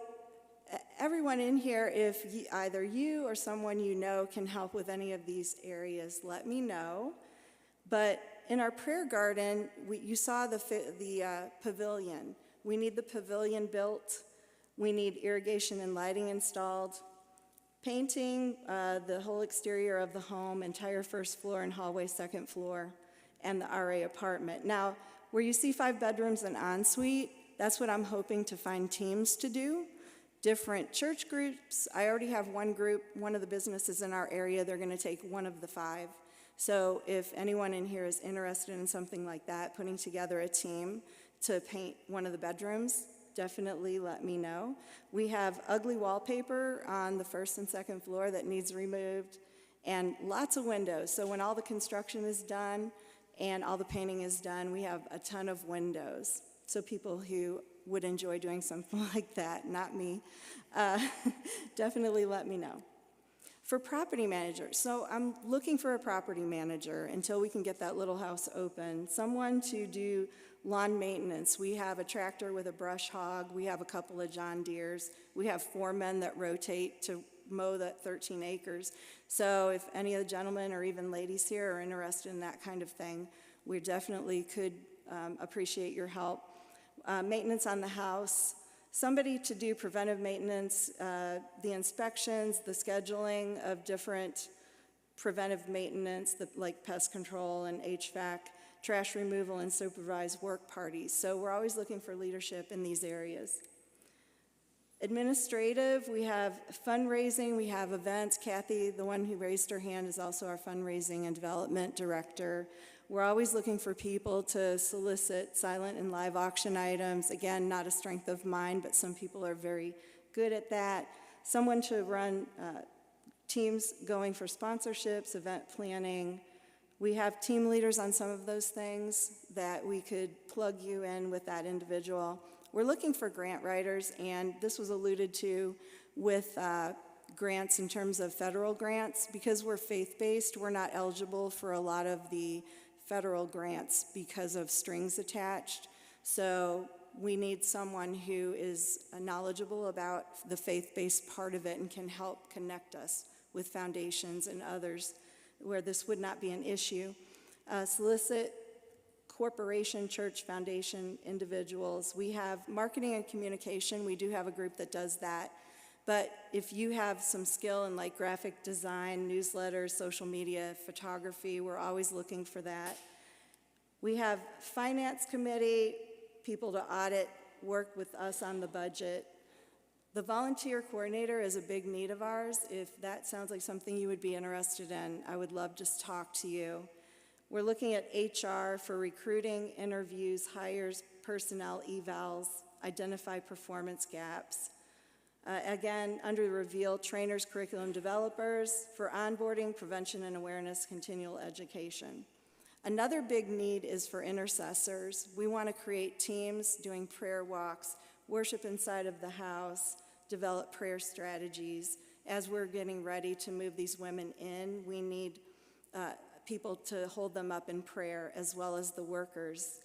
everyone in here, if either you or someone you know can help with any of these areas, let me know. But in our prayer garden, you saw the pavilion. We need the pavilion built. We need irrigation and lighting installed. Painting the whole exterior of the home, entire 1st floor and hallway 2nd floor, and the RA apartment. Now, where you see 5 bedrooms and ensuite, that's what I'm hoping to find teams to do. Different church groups. I already have one group, one of the businesses in our area, they're going to take one of the 5. So if anyone in here is interested in something like that, putting together a team to paint one of the bedrooms, definitely let me know. We have ugly wallpaper on the 1st and 2nd floor that needs removed, and lots of windows. So when all the construction is done and all the painting is done, we have a ton of windows. So people who would enjoy doing something like that, not me, definitely let me know. For property managers, so I'm looking for a property manager until we can get that little house open. Someone to do lawn maintenance. We have a tractor with a brush hog. We have a couple of John Deeres. We have 4 men that rotate to mow that 13 acres. So if any of the gentlemen or even ladies here are interested in that kind of thing, we definitely could appreciate your help. Maintenance on the house. Somebody to do preventive maintenance, the inspections, the scheduling of different preventive maintenance, like pest control and HVAC, trash removal and supervised work parties. So we're always looking for leadership in these areas. Administrative, we have fundraising, we have events. Kathy, the one who raised her hand, is also our fundraising and development director. We're always looking for people to solicit silent and live auction items. Again, not a strength of mine, but some people are very good at that. Someone to run teams going for sponsorships, event planning. We have team leaders on some of those things that we could plug you in with that individual. We're looking for grant writers, and this was alluded to with grants in terms of federal grants. Because we're faith-based, we're not eligible for a lot of the federal grants because of strings attached. So we need someone who is knowledgeable about the faith-based part of it and can help connect us with foundations and others where this would not be an issue. Solicit corporation, church, foundation, individuals. We have marketing and communication. We do have a group that does that. But if you have some skill in like graphic design, newsletters, social media, photography, we're always looking for that. We have finance committee, people to audit, work with us on the budget. The volunteer coordinator is a big need of ours. If that sounds like something you would be interested in, I would love to just talk to you. We're looking at HR for recruiting, interviews, hires, personnel evals, identify performance gaps. Again, under the reveal, trainers, curriculum developers for onboarding, prevention and awareness, continual education. Another big need is for intercessors. We want to create teams doing prayer walks, worship inside of the house, develop prayer strategies. As we're getting ready to move these women in, we need people to hold them up in prayer, as well as the workers.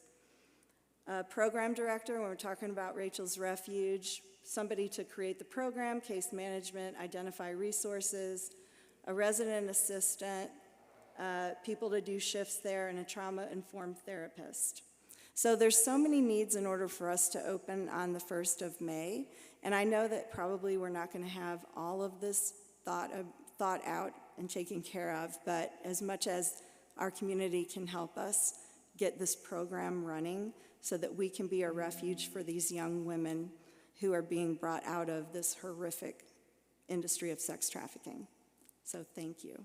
Program director, when we're talking about Rachel's Refuge, somebody to create the program, case management, identify resources, a resident assistant, people to do shifts there, and a trauma-informed therapist. So there's so many needs in order for us to open on the 1st of May, and I know that probably we're not going to have all of this thought out and taken care of, but as much as our community can help us get this program running so that we can be a refuge for these young women who are being brought out of this horrific industry of sex trafficking. So thank you.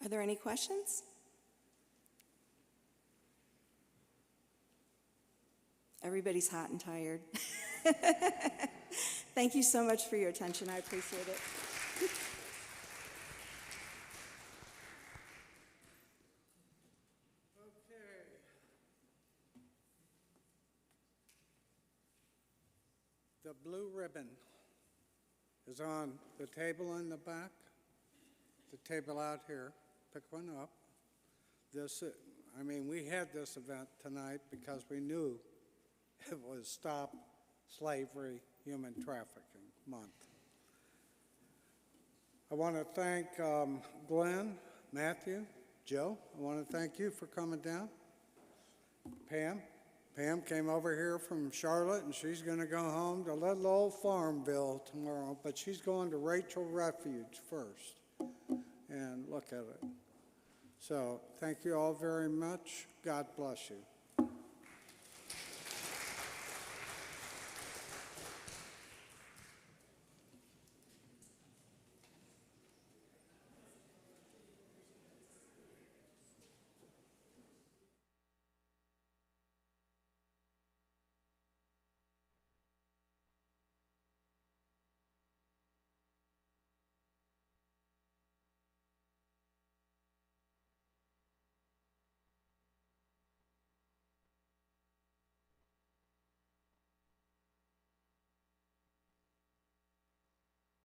Are there any questions? Everybody's hot and tired. Thank you so much for your attention. I appreciate it. Okay. The blue ribbon is on the table in the back, the table out here. Pick one up. We had this event tonight because we knew it was Stop Slavery Human Trafficking Month. I want to thank Glenn, Matthew, Joe. I want to thank you for coming down. Pam came over here from Charlotte, and she's going to go home to little old Farmville tomorrow, but she's going to Rachel Refuge first. And look at it. So thank you all very much. God bless you.